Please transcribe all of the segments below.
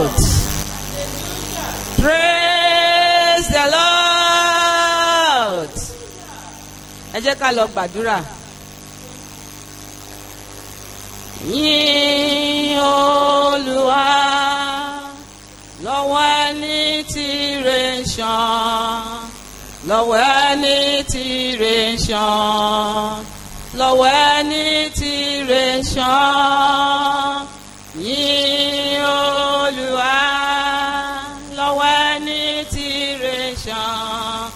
Lord. Praise the Lord. Ẹ jẹ́ ká lọ gbàdúrà. Yìn Olúwa lọ́wọ́ ẹni tìrẹ ṣàn, lọ́wọ́ ẹni tìrẹ ṣàn, lọ́wọ́ ẹni tìrẹ ṣàn. Yìn Olúwa lọ́wọ́ ẹni tìrẹ ṣàn,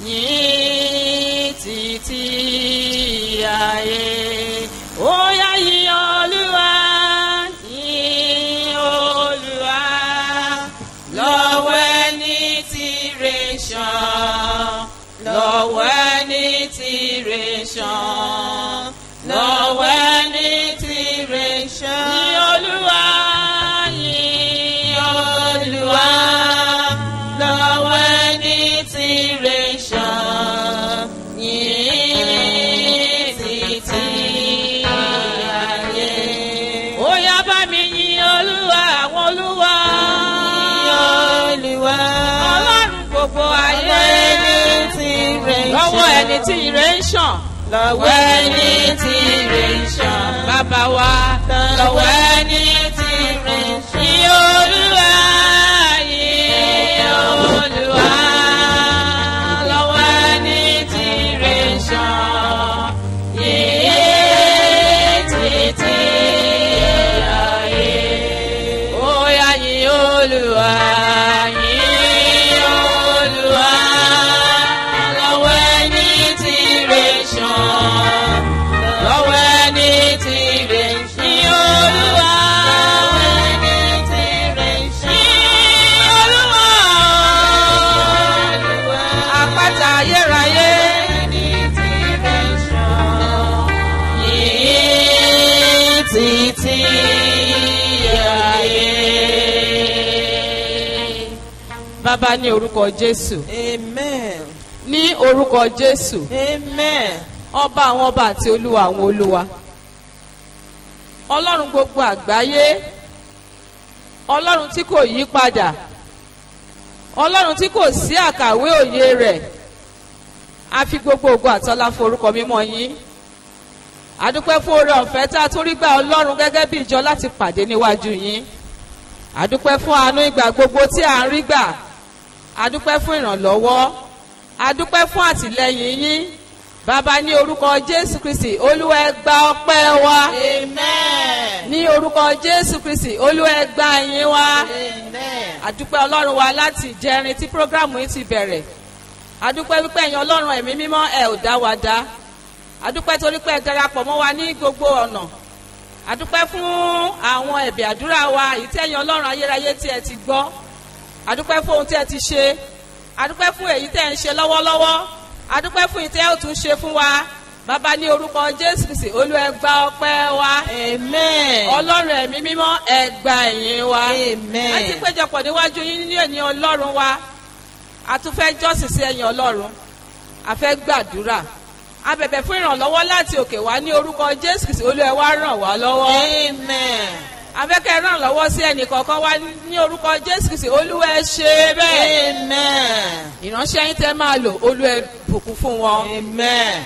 yìn títí ayé. Ó yá yìn Olúwa, yìn Olúwa lọ́wọ́ ẹni tìrẹ ṣàn, lọ́wọ́ ẹni tìrẹ ṣàn, lọ́wọ́ ẹni tìrẹ ṣàn. Yìn Olúwa, yìn Olúwa lọ́wọ́ ẹni tìrẹ ṣàn, yìn títí ayé. Ó yá bá mi yìn Olúwa àwọn olúwa, yìn Olúwa Ọlọ́run gbogbo ayé, lọ́wọ́ ẹni tìrẹ ṣàn, lọ́wọ́ ẹni tìrẹ ṣàn. Bàbá wa lọ́wọ́ ẹni tìrẹ ṣàn. Yìn Olúwa, yìn Olúwa lọ́wọ́ ẹni tìrẹ ṣàn, yìn títí ayé. Ó yá yìn Olúwa, yìn Olúwa lọ́wọ́ ẹni tìrẹ ṣàn, lọ́wọ́ ẹni tìrẹ ṣàn. Yìn Olúwa, ẹni tìrẹ ṣàn. Yìn Olúwa, àpáta ayérayé, ẹni tìrẹ ṣàn, yìn títí ayé. Bàbá ní orúkọ Jésù. Amen. Ní orúkọ Jésù. Amen. Ọba àwọn ọba àti olúwa àwọn olúwa. Ọlọ́run gbogbo àgbáyé. Ọlọ́run tí kò yí padà. Ọlọ́run tí kò sí àkàwé òye rẹ̀. A fi gbogbo ògo àtọlá fún orúkọ mímọ́ yín. A dúpẹ́ fún oore ọ̀fẹ́ tá a tún rí gbà Ọlọ́run gẹ́gẹ́ bí ìjọ láti pàdé níwájú yín. A dúpẹ́ fún àánú ìgbà gbogbo tí à ń rí gbà. A dúpẹ́ fún ìrànlọ́wọ́. A dúpẹ́ fún àtìlẹ́yìn yín. Bàbá ní orúkọ Jésù Kristi Olúwa ẹ gba ọpẹ́ wa. Amen. Ní orúkọ Jésù Kristi Olúwa ẹ gba ìyìn wa. Amen. A dúpẹ́ Ọlọ́run wa láti ìjẹrin tí prógrámù yìí ti bẹ̀rẹ̀. A dúpẹ́ wípé ẹ̀yin Ọlọ́run ẹ̀mí mímọ́ ẹ ò dá wa dá. A dúpẹ́ torí pé ẹ darapọ̀ mọ́ wa ní gbogbo ọ̀nà. A dúpẹ́ fún àwọn ẹ̀bẹ̀ àdúrà wa èyí tí ẹ̀yin Ọlọ́run ayérayé tí ẹ ti gbọ́. A dúpẹ́ fún ohun tí ẹ ti ṣe. A dúpẹ́ fún èyí tí ẹ ń ṣe lọ́wọ́lọ́wọ́. A dúpẹ́ fún ìtẹ́ ò tún ṣe fún wa. Bàbá ní orúkọ Jésù Kristi Olúwa ẹ gba ọpẹ́ wa. Amen. Ọlọ́run ẹ̀mí mímọ́ ẹ gba ìyìn wa. Amen. A ti péjọpọ̀ níwájú yín ní ẹ̀yìn Ọlọ́run wa. A tún fẹ́ jọ́sìn sí ẹ̀yìn Ọlọ́run. A fẹ́ gbàdúrà. A bẹ̀bẹ̀ fún ìrànlọ́wọ́ láti òkè wá ní orúkọ Jésù Kristi Olúwa ẹ wá ràn wá lọ́wọ́. Amen. A fẹ́ kẹ́ ràn lọ́wọ́ sí ẹnì kọ̀ọ̀kan wá ní orúkọ Jésù Kristi Olúwa ẹ ṣe bẹ́ẹ̀. Amen. Ìránṣẹ́ yín tẹ́ máa lò Olúwa ẹ bùkún fún wọn. Amen.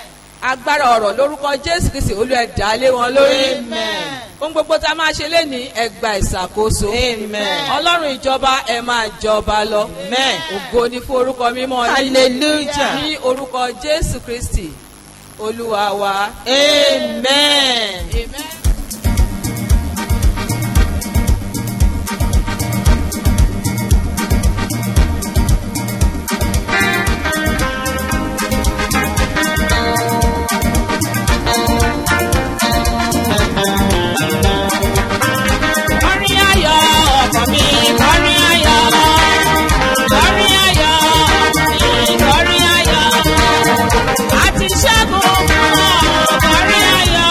Agbára ọ̀rọ̀ lórúkọ Jésù Kristi Olúwa ẹ dà lé wọn lórí. Amen. Ohun gbogbo tá a máa ṣe lénìí ẹ gba ìṣàkóso. Amen. Ọlọ́run ìjọba ẹ máa jọba lọ. Amen. Ògo ni fún orúkọ mímọ́ yín. Hallelujah. Ní orúkọ Jésù Kristi Olúwa wa. Amen. Amen. Àti ṣẹ́gun fún ọ, kọrin ayọ̀.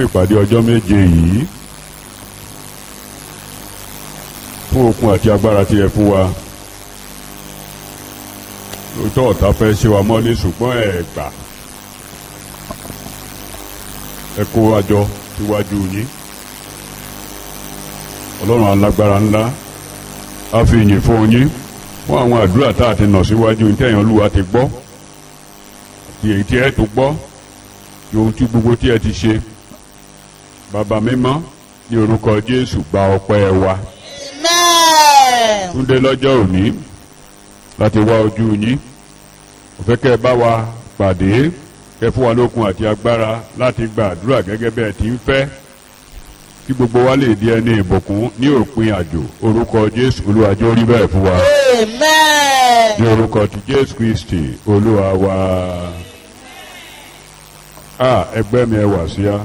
fún ìpàdé ọjọ́ méje yìí, fún okun àti agbára tí ẹ fún wa. Lóòótọ́ ọ̀tá fẹ́ ṣe wa mọ́lé ṣùgbọ́n ẹ gbà. Ẹ kó wa jọ síwájú yín. Ọlọ́run alágbára ńlá á fi ìyìn fún yín fún àwọn àdúrà tá a ti nà síwájú ní tẹ̀yàn Olúwa ti gbọ́ àti èyí tí ẹ tó gbọ́ ní ohun tí gbogbo tí ẹ ti ṣe. Bàbá mímọ́ ní orúkọ Jésù gba ọpẹ́ wa. Túndé lọ́jọ́ òní láti wá ojú yín. Mo fẹ́ kẹ́ ẹ bá wa pàdé, kẹ́ fún wa lókun àti agbára láti gba àdúrà gẹ́gẹ́ bẹ́ẹ̀ tí ń fẹ́. Kí gbogbo wa lè di ẹni ìbùkún ní òpin àjò. Orúkọ Jésù Olúwa jẹ́ ó rí bẹ́ẹ̀ fún wa. Ní orúkọ ti Jésù Kristi Olúwa wa. Ẹgbẹ́ mi ẹ wá sí á.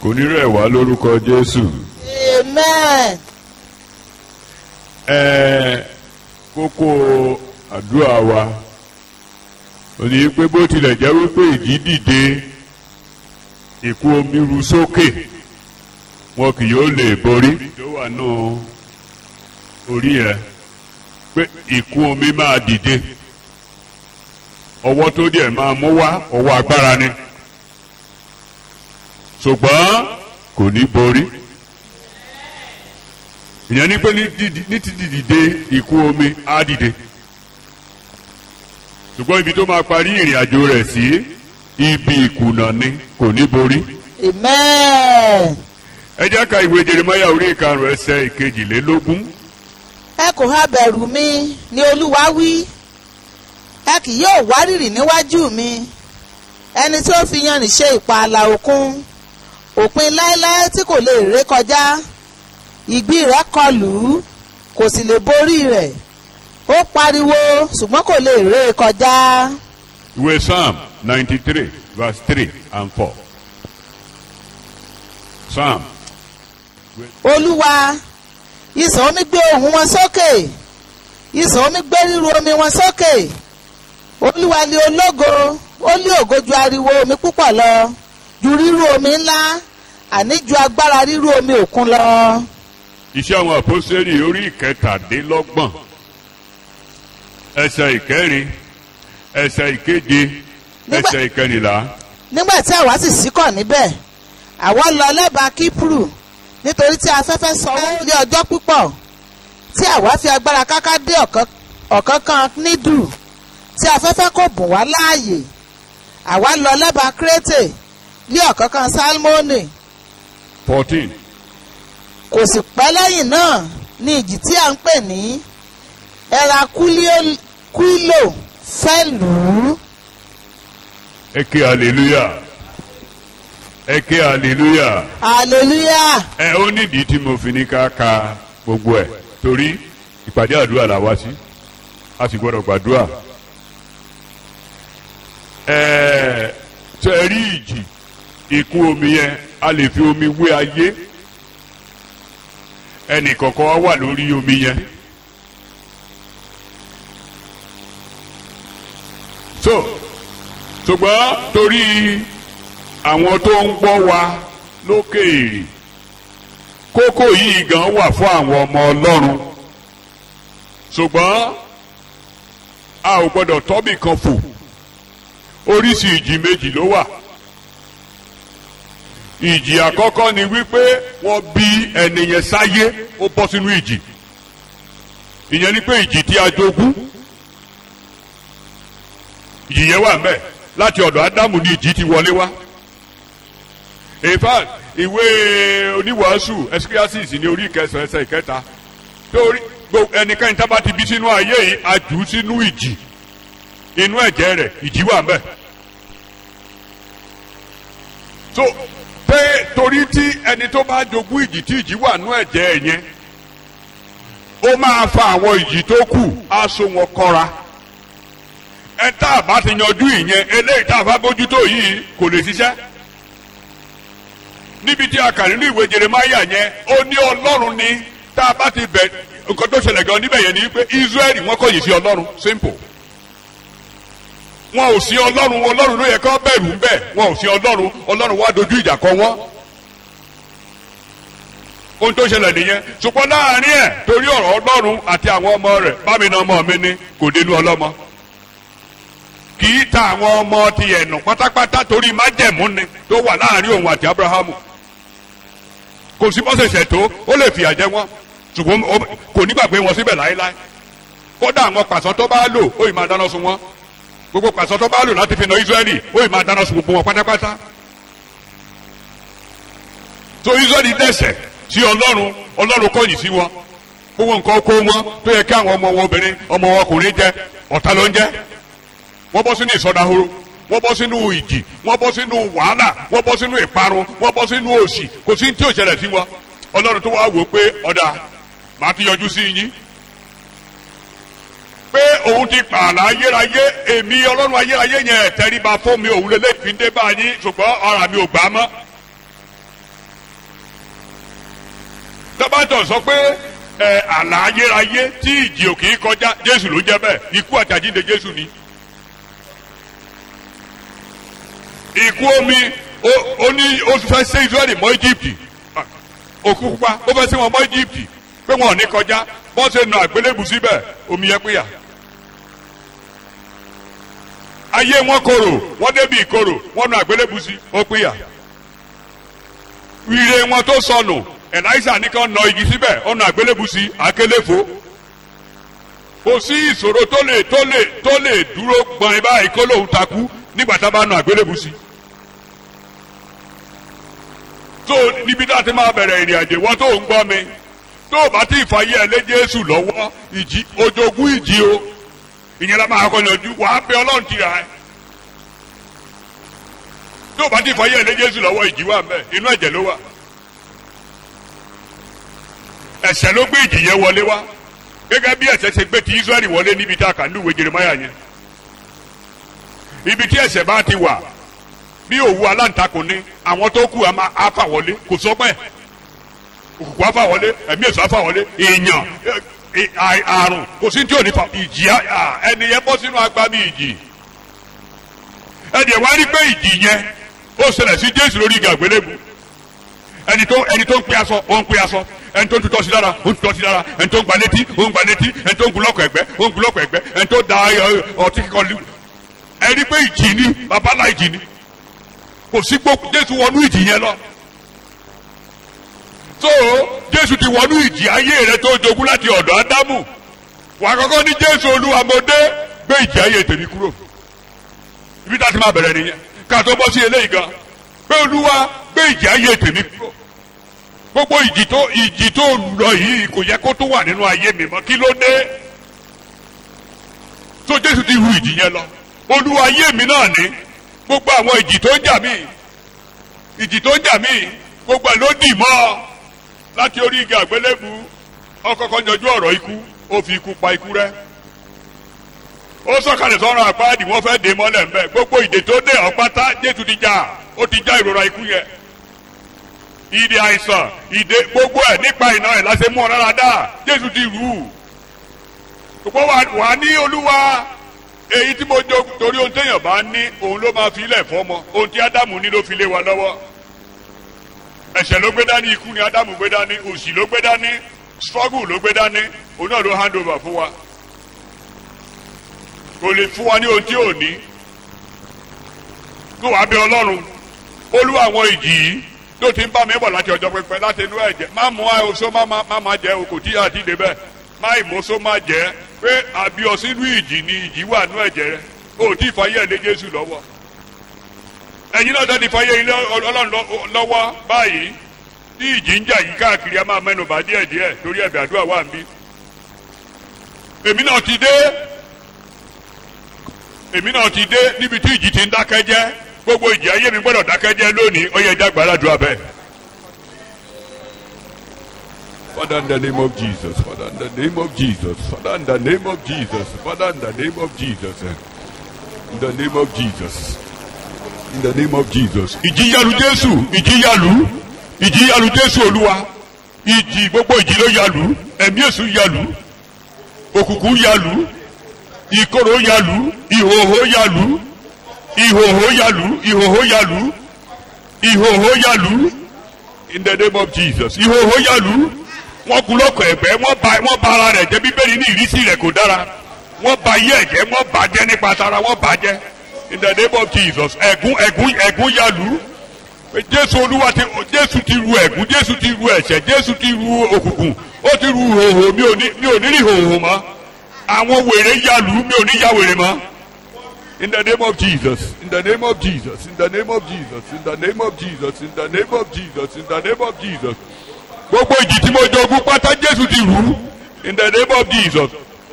Kò ní rẹ̀ wá lórúkọ Jésù. Amen. Kókó àdúrà wa ó ní pé bó tilẹ̀ jẹ́ wípé ìjì dìde, ìkún omi ru sókè, wọn kì yóò lè borí. Tó wà nù orí ẹ pé ìkún omi máa dìde, ọwọ́ tó díẹ̀ máa mú wá ọwọ́ agbára ni. ṣùgbọ́n kò ní borí. ìyẹn ní pé ní ti dìde ìkún omi á dìde, ṣùgbọ́n ibi tó máa parí ìrìn àjò rẹ̀ sí ibi ìkùnà ni, kò ní borí. Amen. ẹ jẹ́ ká ìwé Jeremáyà orí ìkarùn ẹsẹ̀ ìkejìlélógún. Ẹ kò ha bẹ̀rù mi ni Olúwa wí, ẹ kì yóò wárìrì níwájú mi. Ẹni tí ó fi yanrìn ṣe ìpààlà òkun, òpin láéláé tí kò lè ré kọjá. Ìgbì rẹ̀ kọlù kò sì lè borí rẹ̀. Ó pariwo ṣùgbọ́n kò lè ré kọjá. Ìwé Psalm 93 verse 3 and 4. Psalm. Olúwa, ìsàn omi gbé ohùn wọn sókè, ìsàn omi gbé ríru omi wọn sókè. Olúwa ni ológo, ó ní ògo ju ariwo omi púpọ̀ lọ, ju ríru omi ńlá, àní ju agbára ríru omi òkun lọ. Iṣẹ́ àwọn àpọ́sítélì orí ìkẹtàdínlọ́gbọ̀n ẹsẹ̀ ìkẹrin ẹsẹ̀ ìkeje ẹsẹ̀ ìkẹrìnlá. Nígbà tí àwa sì ṣíkọ̀ níbẹ̀, àwa lọ lẹ́bàá Kípùrù, nítorí tí afẹ́fẹ́ sọ wọ́n ní ọjọ́ púpọ̀, tí àwa fi agbára káká dé ọ̀kánkán Nídù, tí afẹ́fẹ́ kò bùn wá láàyè. Àwa lọ lẹ́bàá Krétè ní ọ̀kánkán Sálmónì. 14. Kò sì pẹ́ lẹ́yìn náà ní ìjì tí à ń pè ní Ẹrakúílò fẹ́ lù ú. Ẹ ké hallelujah. Ẹ ké hallelujah. Hallelujah. Ẹ ó nídìí tí mo fi ní ká ka gbogbo ẹ̀ torí ìpàdé àdúrà là wá sí, a sì gbọ́dọ̀ gbàdúrà. Tẹ rí ìjì ìkún omi yẹn, a lè fi omi wé ayé. Ẹnì kọ̀ọ̀kan wà lórí omi yẹn. Ṣùgbọ́n torí àwọn tó ń gbọ́ wa lókèèrè, kókó yìí gan wà fún àwọn ọmọ Ọlọ́run. Ṣùgbọ́n a ò gbọ́dọ̀ tọ́bì kan fò. Oríṣi ìjì méjì ló wà. Ìjì àkọ́kọ́ ni wípé wọ́n bí ẹni yẹn sáyé, ó bọ́ sínú ìjì. Ìyẹn ni pé ìjì tí a jogún. Ìjì yẹn wà ńbẹ̀ láti ọ̀dọ̀ Ádámù ni ìjì ti wọlé wá. In fact, ìwé oníwàásù Ecclesiastes ní orí ìkẹsàn ẹsẹ̀ ìkẹta, torí ẹnikẹ́ni tá bá ti bí sínú ayé yìí a jù ú sínú ìjì, inú ẹ̀jẹ̀ rẹ̀ ìjì wà ńbẹ̀. So pé torí tí ẹni tó bá jogún ìjì tí ìjì wà nú ẹ̀jẹ̀ yẹn, ó máa fa àwọn ìjì tó kù, á so wọn kọ́ra. Ẹ tá a bá ti yanjú ìyẹn, eléyìí tá a bá bójútó yìí kò lè ṣiṣẹ́. Níbi tí a kà nínú ìwé Jeremáyà yẹn, ó ní Ọlọ́run ni tá a bá ti bẹ̀ nǹkan tó ṣẹlẹ̀ gan níbẹ̀ yẹn ni pé Ísírẹ́lì wọ́n kọ̀yìn sí Ọlọ́run, simple. Wọn ò sí Ọlọ́run, Ọlọ́run ló yẹ kó bẹ̀rù bẹ́ẹ̀, wọn ò sí Ọlọ́run, Ọlọ́run wá dojú ìjà kọ wọ́n. Ohun tó ṣẹlẹ̀ nìyẹn. Ṣùgbọ́n láàárín ẹ̀, torí ọ̀rọ̀ Ọlọ́run àti àwọn ọmọ rẹ̀, bá mi na ọmọ mi ní kò dénú ọlọ́mọ. Kì í ta àwọn ọmọ ti ẹ̀nù pátápátá torí májẹ̀mú ni tó wà láàárín òun àti Ábúráhámù. Kò sí bọ́sẹ̀ ṣètò, ó lè fìyà jẹ wọ́n, ṣùgbọ́n kò ní gbàgbé wọn síbẹ̀ láéláé. Kódà àwọn pàṣán tó bá lò, ó ì máa dáná sun wọn. Gbogbo pàṣán tó bá lò láti fi na Ísírẹ́lì, ó ì máa dáná sun gbogbo wọn pátápátá. So Ísírẹ́lì dẹ̀ṣẹ̀ sí Ọlọ́run, Ọlọ́run kọ̀yìn sí wọn. Gbogbo nǹkan kó wọn tó yẹ kí àwọn ọmọ wọn obìnrin, ọmọ wọn ọkùnrin jẹ, ọ̀tá ló ń jẹ́. Wọ́n bọ́ sínú ìsọdahoro, wọ́n bọ́ sínú ìjì, wọ́n bọ́ sínú wàhálà, wọ́n bọ́ sínú ìparun, wọ́n bọ́ sínú òṣì, kò sí tí ò ṣẹlẹ̀ sí wọn. Ọlọ́run tó wá wò pé ọ̀dà màá ti yọjú sí yín. Pé òun ti pààlà ayérayé, èmi Ọlọ́run ayérayé yẹn tẹríba fún mi, òun lélẹ́ ìfíndé bá yín, ṣùgbọ́n ara mi ò gbà á mọ́. Tọ́bátọ̀ sọ pé àlà ayérayé tí ìjì ò kì í kọjá, Jésù ló jẹ́ bẹ́ẹ̀, ikú àti àjíǹde Jésù ni. Ìkún omi ó ní ó fẹ́ ṣe Israẹli mọ́ Íjíbítì, òkú pupa ó fẹ́ ṣe wọn mọ́ Íjíbítì pé wọn ò ní kọjá, bọ́n ṣe nà àgbélébù síbẹ̀ omi yẹn pé yà. Ayé wọn korò, wọ́n débi ìkorò, wọ́n nà àgbélébù sí ó pé yà. ire wọn tó sọnù Èlíṣà nìkan nà igi síbẹ̀ ọ̀nà àgbélébùsí àkélèfó. Kò sí ìṣòro tó lè dúró gbọ̀n báyìí kó lóun takú nígbà tá a bá nà àgbélébùsí. tó níbi tá a ti máa bẹ̀rẹ̀ ìrìn àjò wọ́n tó ń gbọ́ mi tó o bá ti fàyè ẹ̀ lé Jésù lọ́wọ́ ìjì ojogún ìjì o ìyẹn la máa kọ́ yanjú wàá bẹ Ọlọ́run tìra ẹ̀. tó o bá ti fàyè ẹ̀ lé Jésù lọ́wọ́ ìjì wà mẹ́ inú ẹ̀jẹ̀ ló wà. ẹ̀ṣẹ̀ ló gbé ìjì yẹn wọlé wá gẹ́gẹ́ bí ẹ̀ṣẹ̀ ṣe gbé ti Ísírẹ́lì wọlé níbi tá a kà níwèé Jeremáyà yẹn. ibi tí ẹ̀ṣẹ̀ bá ti wà bí òwú aláǹtakùn ní àwọn tó kù á fà wọlé kò sọpẹ́ òkùnkùn á fà wọlé ẹ̀mí èso á fà wọlé èèyàn àrùn kò sí tí ò ní fa ìjì ẹni yẹn bọ́ sínú agbábí ìjì ẹni wá rí pé ìjì yẹn ó ṣẹlẹ̀ sí Jésù lórí igi àgbélébù ẹni tó ń pín aṣọ ó ń pín aṣọ ẹni tó ń tutọ́ sí lára ó ń tutọ́ sí lára ẹni tó ń gba létí ó ń gba létí ẹni tó ń gun lọ́kọ̀ ẹ̀gbẹ́ ó ń gun lọ́kọ̀ ẹ̀gbẹ́ ẹni tó da ọtí kíkọ́ lù ẹni pé ìjì ni babalá ìjì ni kò sí gbogbo Jésù wọnú ìjì yẹn lọ so Jésù ti wọnú ìjì ayé rẹ tó jogún láti ọ̀dọ̀ Ádámù wà kọ́kọ́ ní Jésù Olúwa mo dé gbé ìjì ayé tèmi kúrò ibi tá a ti máa bẹ̀rẹ̀ nìyẹn ká tó bọ́ sí eléyìí gan pé Olúwa gbé ìjì ayé tèmi kúrò gbogbo ìjì tó lọ yìí kò yẹ kó tó wà nínú ayé mi mọ́ kí ló dé so Jésù ti hu ìjì yẹn lọ Olúwa ayé mi náà ní gbogbo àwọn ìjì tó ń jà mí gbogbo ẹ̀ ló dì mọ́ láti orí igi àgbélébù ọkọ̀ọ̀kan yanjú ọ̀rọ̀ ikú ó fi ikú pa ikú rẹ́ ó sọ̀kalẹ̀ sọ́run àpáàdì wọ́n fẹ́ dè mọ́lẹ̀ ńbẹ́ gbogbo ìdè tó dé ọ̀pátá Jésù ti já ó ti já ìrora ikú yẹn ìdè àìsàn ìdè gbogbo ẹ̀ nípa iná ẹ̀ láṣẹ mú ọ lára dá Jésù ti rù ú gbogbo wà ní Olúwa èyí tí mo jó torí ohun téèyàn bá ní òun ló máa fi ilẹ̀ fọ́mọ ohun tí Ádámù ní ló fi lé wa lọ́wọ́ ẹ̀ṣẹ̀ ló gbé dání ikú ni Ádámù gbé dání òṣì ló gbé dání struggle ló gbé dání òun náà ló hand over fún wa kò lè fún wa ní ohun tí ò ní tó wàá bẹ Ọlọ́run Olúwa àwọn ìjì yìí tó ti ń bá mi bọ̀ láti ọjọ́ pípẹ́ láti inú ẹ̀jẹ̀ má mú oṣó má jẹ́ o kò tí àti débẹ̀ má ìmọ̀ọ́só má jẹ́ pé àbí ọ sínú ìjì ni ìjì wà nú ẹ̀jẹ̀ rẹ o tí ì fàyè ẹ̀ lé Jésù lọ́wọ́ ẹ̀yin náà dáàdi fàyè ilé Ọlọ́run lọ́wọ́ báyìí tí ìjì ń jà yìí káàkiri a máa mẹ́nu bà díẹ̀díẹ̀ torí ẹ̀bẹ̀ àdúrà wà níbí èmi náà ti dé níbi tí ìjì ti ń dákẹ́ jẹ́ gbogbo ìjì ayé mi gbọ́dọ̀ dákẹ́ jẹ́ lónìí ó yẹ jágbá aládùúrà bẹ́ẹ̀. Father, in the name of Jesus, Father, in the name of Jesus, Father, in the name of Jesus, Father, in the name of Jesus, in the name of Jesus, in the name of Jesus. Ìjì yalu Jésù, ìjì yalu Jésù Olúwa, ìjì gbogbo ìjì ló yalu, ẹ̀mí èṣù yalu, òkùnkùn yalu, ìkorò yalu, ìhòhò yalu, ìhòhò yalu, in the name of Jesus, ìhòhò yalu. Wọ́n gun lọ́kọ̀ ẹ̀gbẹ́ wọ́n ba ara rẹ̀ jẹ́ Bíbélì ní ìrísí rẹ̀ kò dára wọ́n ba ayé ẹ̀jẹ̀ wọ́n bàjẹ́ nípa tara wọ́n bàjẹ́ in the name of Jesus ẹ̀gún yàlú Jésù Olúwa Jésù ti ru ẹ̀gún Jésù ti ru ẹ̀ṣẹ̀ Jésù ti ru òkùnkùn ó ti ru hòhò mi ò ní rí hòhò mọ́ àwọn wèrè yàlú mi ò ní ya wèrè mọ́ in the name of Jesus in the name of Jesus in the name of Jesus in the name of Jesus in the name of Jesus in the name of Jesus. Gbogbo ìjì tí mo jogún pátá Jésù ti rú in the name of Jesus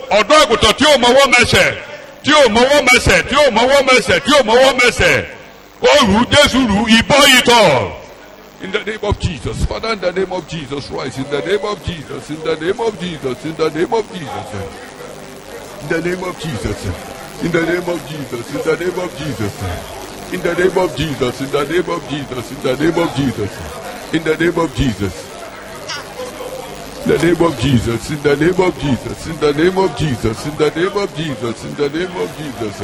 ọ̀dọ́ àgùntàn tí ò mọwọ́ mẹsẹ̀ ó rú Jésù rú ìbọn ìtọ̀ in the name of Jesus Father in the name of Jesus Christ in the name of Jesus in the name of Jesus in the name of Jesus in the name of Jesus in the name of Jesus in the name of Jesus in the name of Jesus in the name of Jesus in the name of Jesus in the name of Jesus. In the name of Jesus, in the name of Jesus, in the name of Jesus, in the name of Jesus, in the name of Jesus,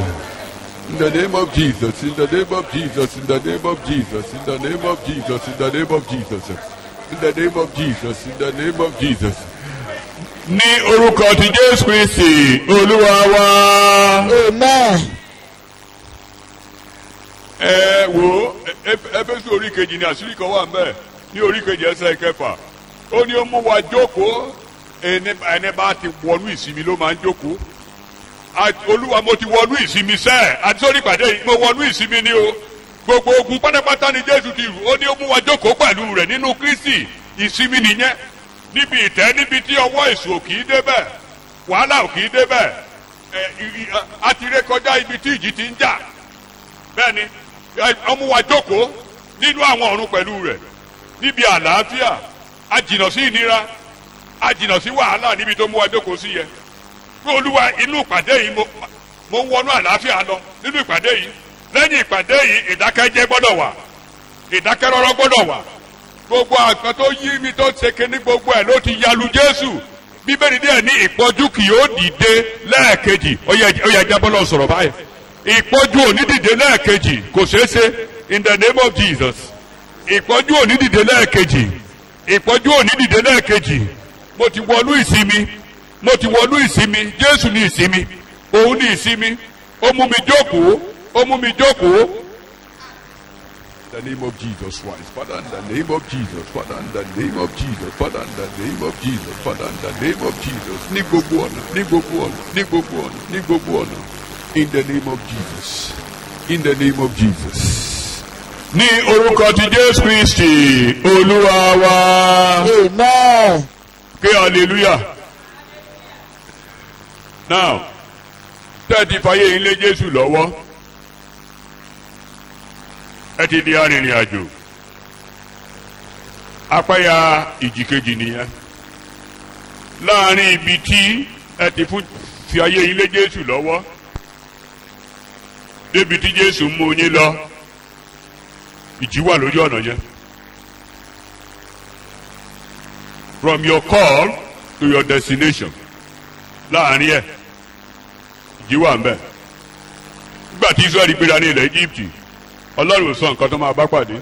in the name of Jesus, in the name of Jesus, in the name of Jesus, in the name of Jesus, in the name of Jesus, in the name of Jesus, in the name of Jesus. Ní orúkọ ti Jésù Kristi Olúwa wa. Amen. Wo Éfésù orí kejì ni àṣírí kan wà ńbẹ̀ ní orí kejì ẹsẹ̀ kẹfà ó ní ó mú wa jókòó ẹni bá ti wọnú ìsinmi ló máa ń jókòó. Olúwa mo ti wọnú ìsinmi sẹ́ẹ̀ àti sórí ìpàdé yìí mo wọnú ìsinmi ni o. Gbogbo ogun pátápátá ni Jésù ti rù ó ní ó mú wa jókòó pẹ̀lú rẹ̀ nínú Kristi. Ìsinmi nìyẹn níbi ìtẹ́ níbi tí ọwọ́ èṣù ò kì í débẹ̀ wàhálà ò kì í débẹ̀ a ti ré kọjá ibi tí ìjì ti ń jà bẹ́ẹ̀ ni ó mú wa jókòó nínú àwọn ọ̀run pẹ̀lú rẹ̀ níbi àlàáfíà a jìnnà sí ìnira a jìnnà sí wàhálà níbi tó mú wa jókòó sí yẹn. Pé Olúwa inú ìpàdé yìí mo ń wọnú àlàáfíà lọ nínú ìpàdé yìí lẹ́yìn ìpàdé yìí ìdákẹ́jẹ́ gbọ́dọ̀ wà ìdákẹ́rọ́rọ́ gbọ́dọ̀ wà gbogbo àgbọn tó yí mi tó ṣe kíní gbogbo ẹ̀ ló ti yalu Jésù Bíbélì díẹ̀ ní ìpọ́jú kì yóò dìde lẹ́ẹ̀kejì ó yẹ jábọ́ lọ sọ̀rọ̀ báyìí ìpọ́jú ò ní dìde lẹ́ẹ̀kejì kò ṣeé ṣe in the name of Jesus ìpọ́jú ò ní dìde lẹ́ẹ̀kejì ìpọ́jú ò ní dìde lẹ́ẹ̀kejì mo ti wọnú ìsinmi mo ti wọnú ìsinmi Jésù ní ìsinmi òun ní ìsinmi ó mú mi jókòó ó mú mi jókòó. In the name of Jesus Christ, Father, in the name of Jesus, Father, in the name of Jesus, Father, in the name of Jesus, Father, in the name of Jesus. Ní gbogbo ọ̀nà, ní gbogbo ọ̀nà, ní gbogbo ọ̀nà, ní gbogbo ọ̀nà. In the name of Jesus, in the name of Jesus. Ní orúkọ ti Jésù Kristi, Olúwa wa. Amen. Ké hallelujah. Now, tẹ́tí fàyè yín lé Jésù lọ́wọ́. Ẹ ti di arìnrìn àjò apáya ìjì kejì nìyẹn láàrin ibi tí ẹ ti fi ayé yín lé Jésù lọ́wọ́ débi tí Jésù mú yín lọ ìjì wà lójú ọ̀nà yẹn from your call to your destination láàrin ẹ̀ ìjì wà ń bẹ̀ nígbà tí Israẹli gbéra ní ilẹ̀ Íjíbítì Ọlọ́run sọ nǹkan tó máa bá pàdé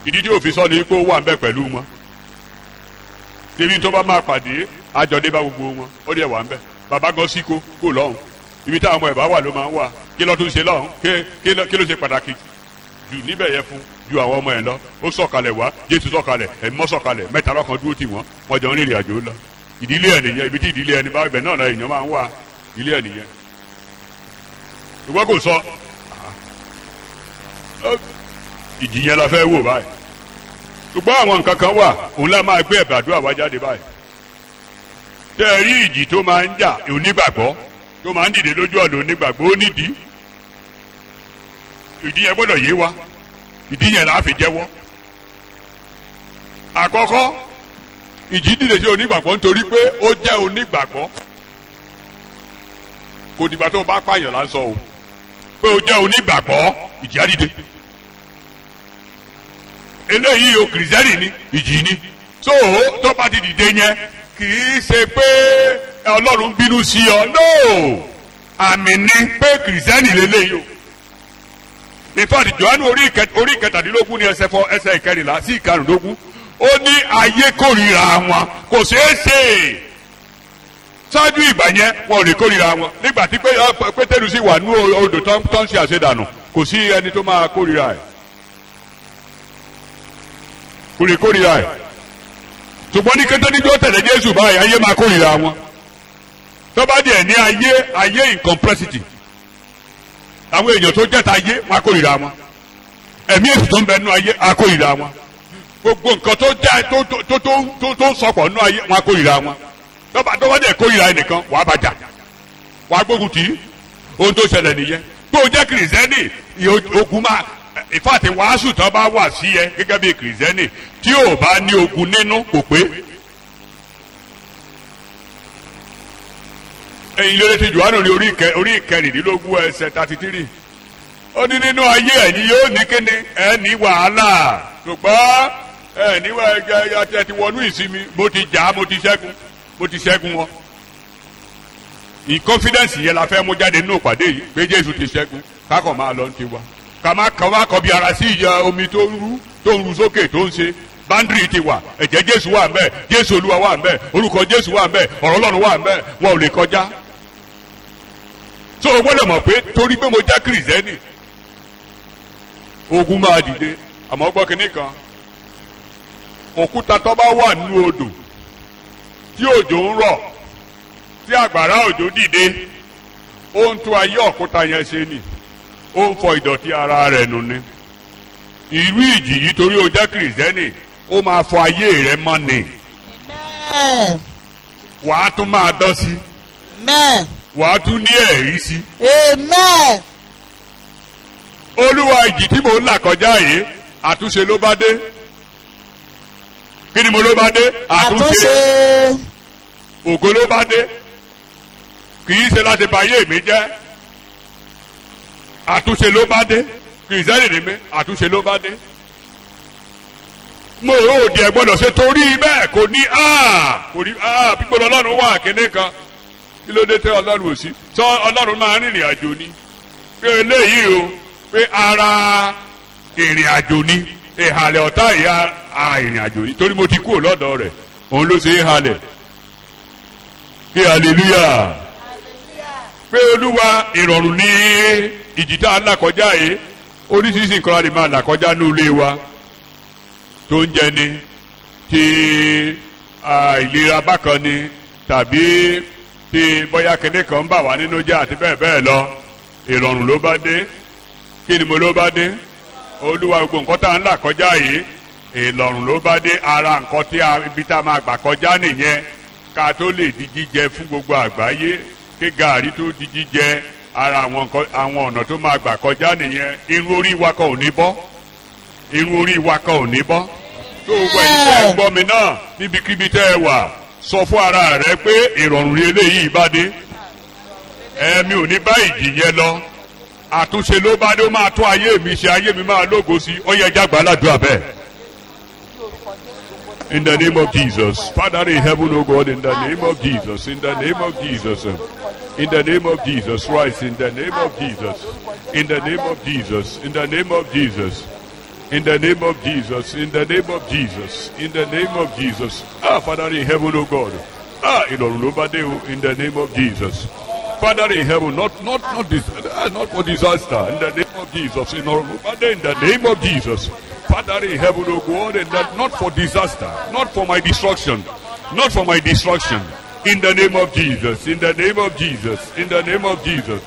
ìdí tí òfin sọ ni pé ó wà ń bẹ pẹ̀lú wọn ibi tó bá máa pàdé àjọdé bá gbogbo wọn ó dẹ̀ wà ń bẹ bàbá gan sí kó lọ́hùn ibi táwọn ọmọ ẹ̀ bá wà ló máa ń wà kí ló tún ṣe lọ́hùn kí ló ṣe pàtàkì jù níbẹ̀ yẹn fún ju àwọn ọmọ ẹ̀ lọ ó sọ̀kalẹ̀ wá Jésù sọ̀kalẹ̀ ẹ̀mọ́ sọ̀kalẹ̀ mẹ́ta lọ́kan dúró tì wọ́n wọ́n jọ ń rìnrìn àjò lọ ìdílé ẹ̀ nìyẹn ibi tí ìdílé ẹni bá ibẹ̀ náà lọ èèyàn máa ń wà ìdílé ẹ̀ nìyẹn ìwọ kò sọ ìjì yẹn la fẹ́ wò báyìí ṣùgbọ́n àwọn nǹkan kan wà òun la máa gbé ẹ̀bẹ̀ àdúrà wá jáde báyìí tẹ́ ẹ rí ìjì tó máa ń jà onígbàgbọ́ tó máa ń dìde lójú ọ̀nà onígbàgbọ́ ó nídìí ìdí yẹn gbọ́dọ̀ yé wa ìdí yẹn la fi jẹ́wọ́ àkọ́kọ́ ìjì dìde sí onígbàgbọ́ nítorí pé ó jẹ́ onígbàgbọ́ kò dìgbà tó bá pààyàn lásán o pé ó jẹ́ onígbàgbọ́ ìjì á dìde eléyìí o kìrìsìtẹ́nì ni ìjì ni so tó bá ti dìde yẹn kì í ṣe pé Ọlọ́run bínú sí ọ no àmì ni pé kìrìsìtẹ́nì lélẹ́yìí o in fact Jòhánù orí ìkẹtàdínlógún ní ẹsẹ̀ ìkẹrìnlá sí ìkarùndógún ó ní ayé kórìíra wọn kò ṣeé ṣe ṣáájú ìgbà yẹn wọn ò lè kórìíra wọn nígbà tí Pétérù sì wà ní odò tó ń ṣe àṣedànù kò sí ẹni tó máa kórìíra ẹ̀ kò lè kórìíra ẹ̀ ṣùgbọ́n ní kété ní tó tẹ̀lé Jésù báyìí ayé máa kórìíra wọn tó bá dẹ̀ ní ayé incompressity àwọn èèyàn tó jẹ́ta ayé wọn á kórìíra wọn ẹ̀mí èsì tó ń bẹ nínú ayé á kórìíra wọn gbogbo nǹkan tó jẹ́ tó ń sọpọ̀ nínú ayé wọn á kórìíra wọn tó bá dẹ̀ kórìíra ẹnìkan wàá bàjá wàá gbógun tì í ohun tó ṣẹlẹ̀ nìyẹn tó jẹ́ kìrìsìtẹ́nì ogun máa ìfàtí wàásù tó bá wà sí ẹ gẹ́gẹ́ bí kìrìsìtẹ́nì tí ò bá ní ogun nínú kò pé. ẹ̀yin lórí ti Jòhánù ní orí ìkẹrìndínlógún ẹsẹ̀ 33 ó ní nínú ayé ẹ̀yin yóò ní kíni ẹ ní wàhálà ṣùgbọ́n ẹ ní ẹ ti wọnú ìsinmi mo ti jà mo ti ṣẹ́gun wọn. ìkọ́fídẹ́ǹsì yẹn la fẹ́ mú jáde nínú ìpàdé yìí pé Jésù ti ṣẹ́gun kákọ̀ máa lọ ní tiwa kàmá kọ́ bí ara sí ìyá omi tó ń ru sókè tó ń ṣe báńdìrì ti wà ẹ̀jẹ̀ Jésù wà ńbẹ̀ Jésù Olúwa wà ńbẹ̀ orúkọ Jésù wà ńbẹ̀ ọ̀rọ̀ Ọlọ́run wà ńbẹ̀ wọn ò lè kọjá. so o gbọ́dọ̀ mọ̀ pé torí pé mo jẹ́ kìrìsìtẹ́nì ogun máa dìde àmọ́ gbọ́ kínní kan òkúta tó bá wà nínú odò tí òjò ń rọ̀ tí àgbàrá òjò dìde ó ń tún ayé òkúta yẹn ṣe ni ó ń fọ ìdọ̀tí ara rẹ̀ nù ni irú ìjì yìí torí o jẹ́ kìrìsìtẹ́nì ó máa fọ ayé rẹ̀ mọ́ ni wàá tún máa dán sí wàá tún ní ẹ̀rí sí. Amen. Olúwa ìjì tí mò ń là kọjá yìí àtúnṣe ló bá dé kí ni mo ló bá dé àtúnṣe ògo ló bá dé kì í ṣe láti bà ayé mi jẹ́ àtúnṣe ló bá dé kì í sẹ́yìn ní mi àtúnṣe ló bá dé mo rò òdì ẹ̀ gbọ́dọ̀ ṣe torí bẹ́ẹ̀ kò ní pípọ̀ Ọlọ́run wà kíní kan kí ló dé tẹ́ Ọlọ́run ò sí sọ Ọlọ́run máa rìnrìn àjò ni pé eléyìí o pé ara ìrìn àjò ni ìhàlẹ̀ ọ̀tá ìyá ara ìrìn àjò ni torí mo ti kúrò lọ́dọ̀ rẹ̀ òun ló ṣe é halẹ̀ kí hallelujah pé Olúwa ìrọ̀rùn ní ìjì tá a là kọjá yìí oríṣiríṣi nǹkan a lè máa là kọjá ní ilé wa tó ń jẹ ni ti ìlera bákan ni tàbí tí bóyá kíní kan ń bà wá nínú jẹ́ àti bẹ́ẹ̀ bẹ́ẹ̀ lọ ìrọ̀rùn ló bá dé kí ni mo ló bá dé Olúwa gbogbo nǹkan tá à ń là kọjá yìí ìrọ̀rùn ló bá dé ara nǹkan tí ibi tá a máa gbà kọjá nìyẹn ká tó lè di jíjẹ fún gbogbo àgbáyé kí gàárì tó di jíjẹ ara àwọn ọ̀nà tó máa gbà kọjá nìyẹn irun orí wa kan ò ní bọ́ irun orí wa kan ò ní bọ́ tó gbọ́ ẹ̀yin tẹ́ ẹ gbọ́ mi náà níbikíbi tẹ́ ẹ wà sọ fún ara rẹ pé ìrọ̀rùn rí eléyìí bá dé ẹ̀mí ò ní bá ìjì yẹn lọ àtúnṣe ló bá dé ó máa tún ayé mi ṣe ayé mi máa lógo sí ó yẹ jágbá ládùúgbà bẹ́ẹ̀. In the name of Jesus, Father in heaven, O God, in the name of Jesus, in the name of Jesus, in the name of Jesus Christ, in the name of Jesus, in the name of Jesus, in the name of Jesus. In the name of Jesus, in the name of Jesus, in the name of Jesus. Father in heaven, O God. In the name of Jesus. Father in heaven, not for disaster. In the name of Jesus. In the name of Jesus. Father in heaven, O God, and that not for disaster, not for my destruction, not for my destruction. In the name of Jesus. In the name of Jesus. In the name of Jesus.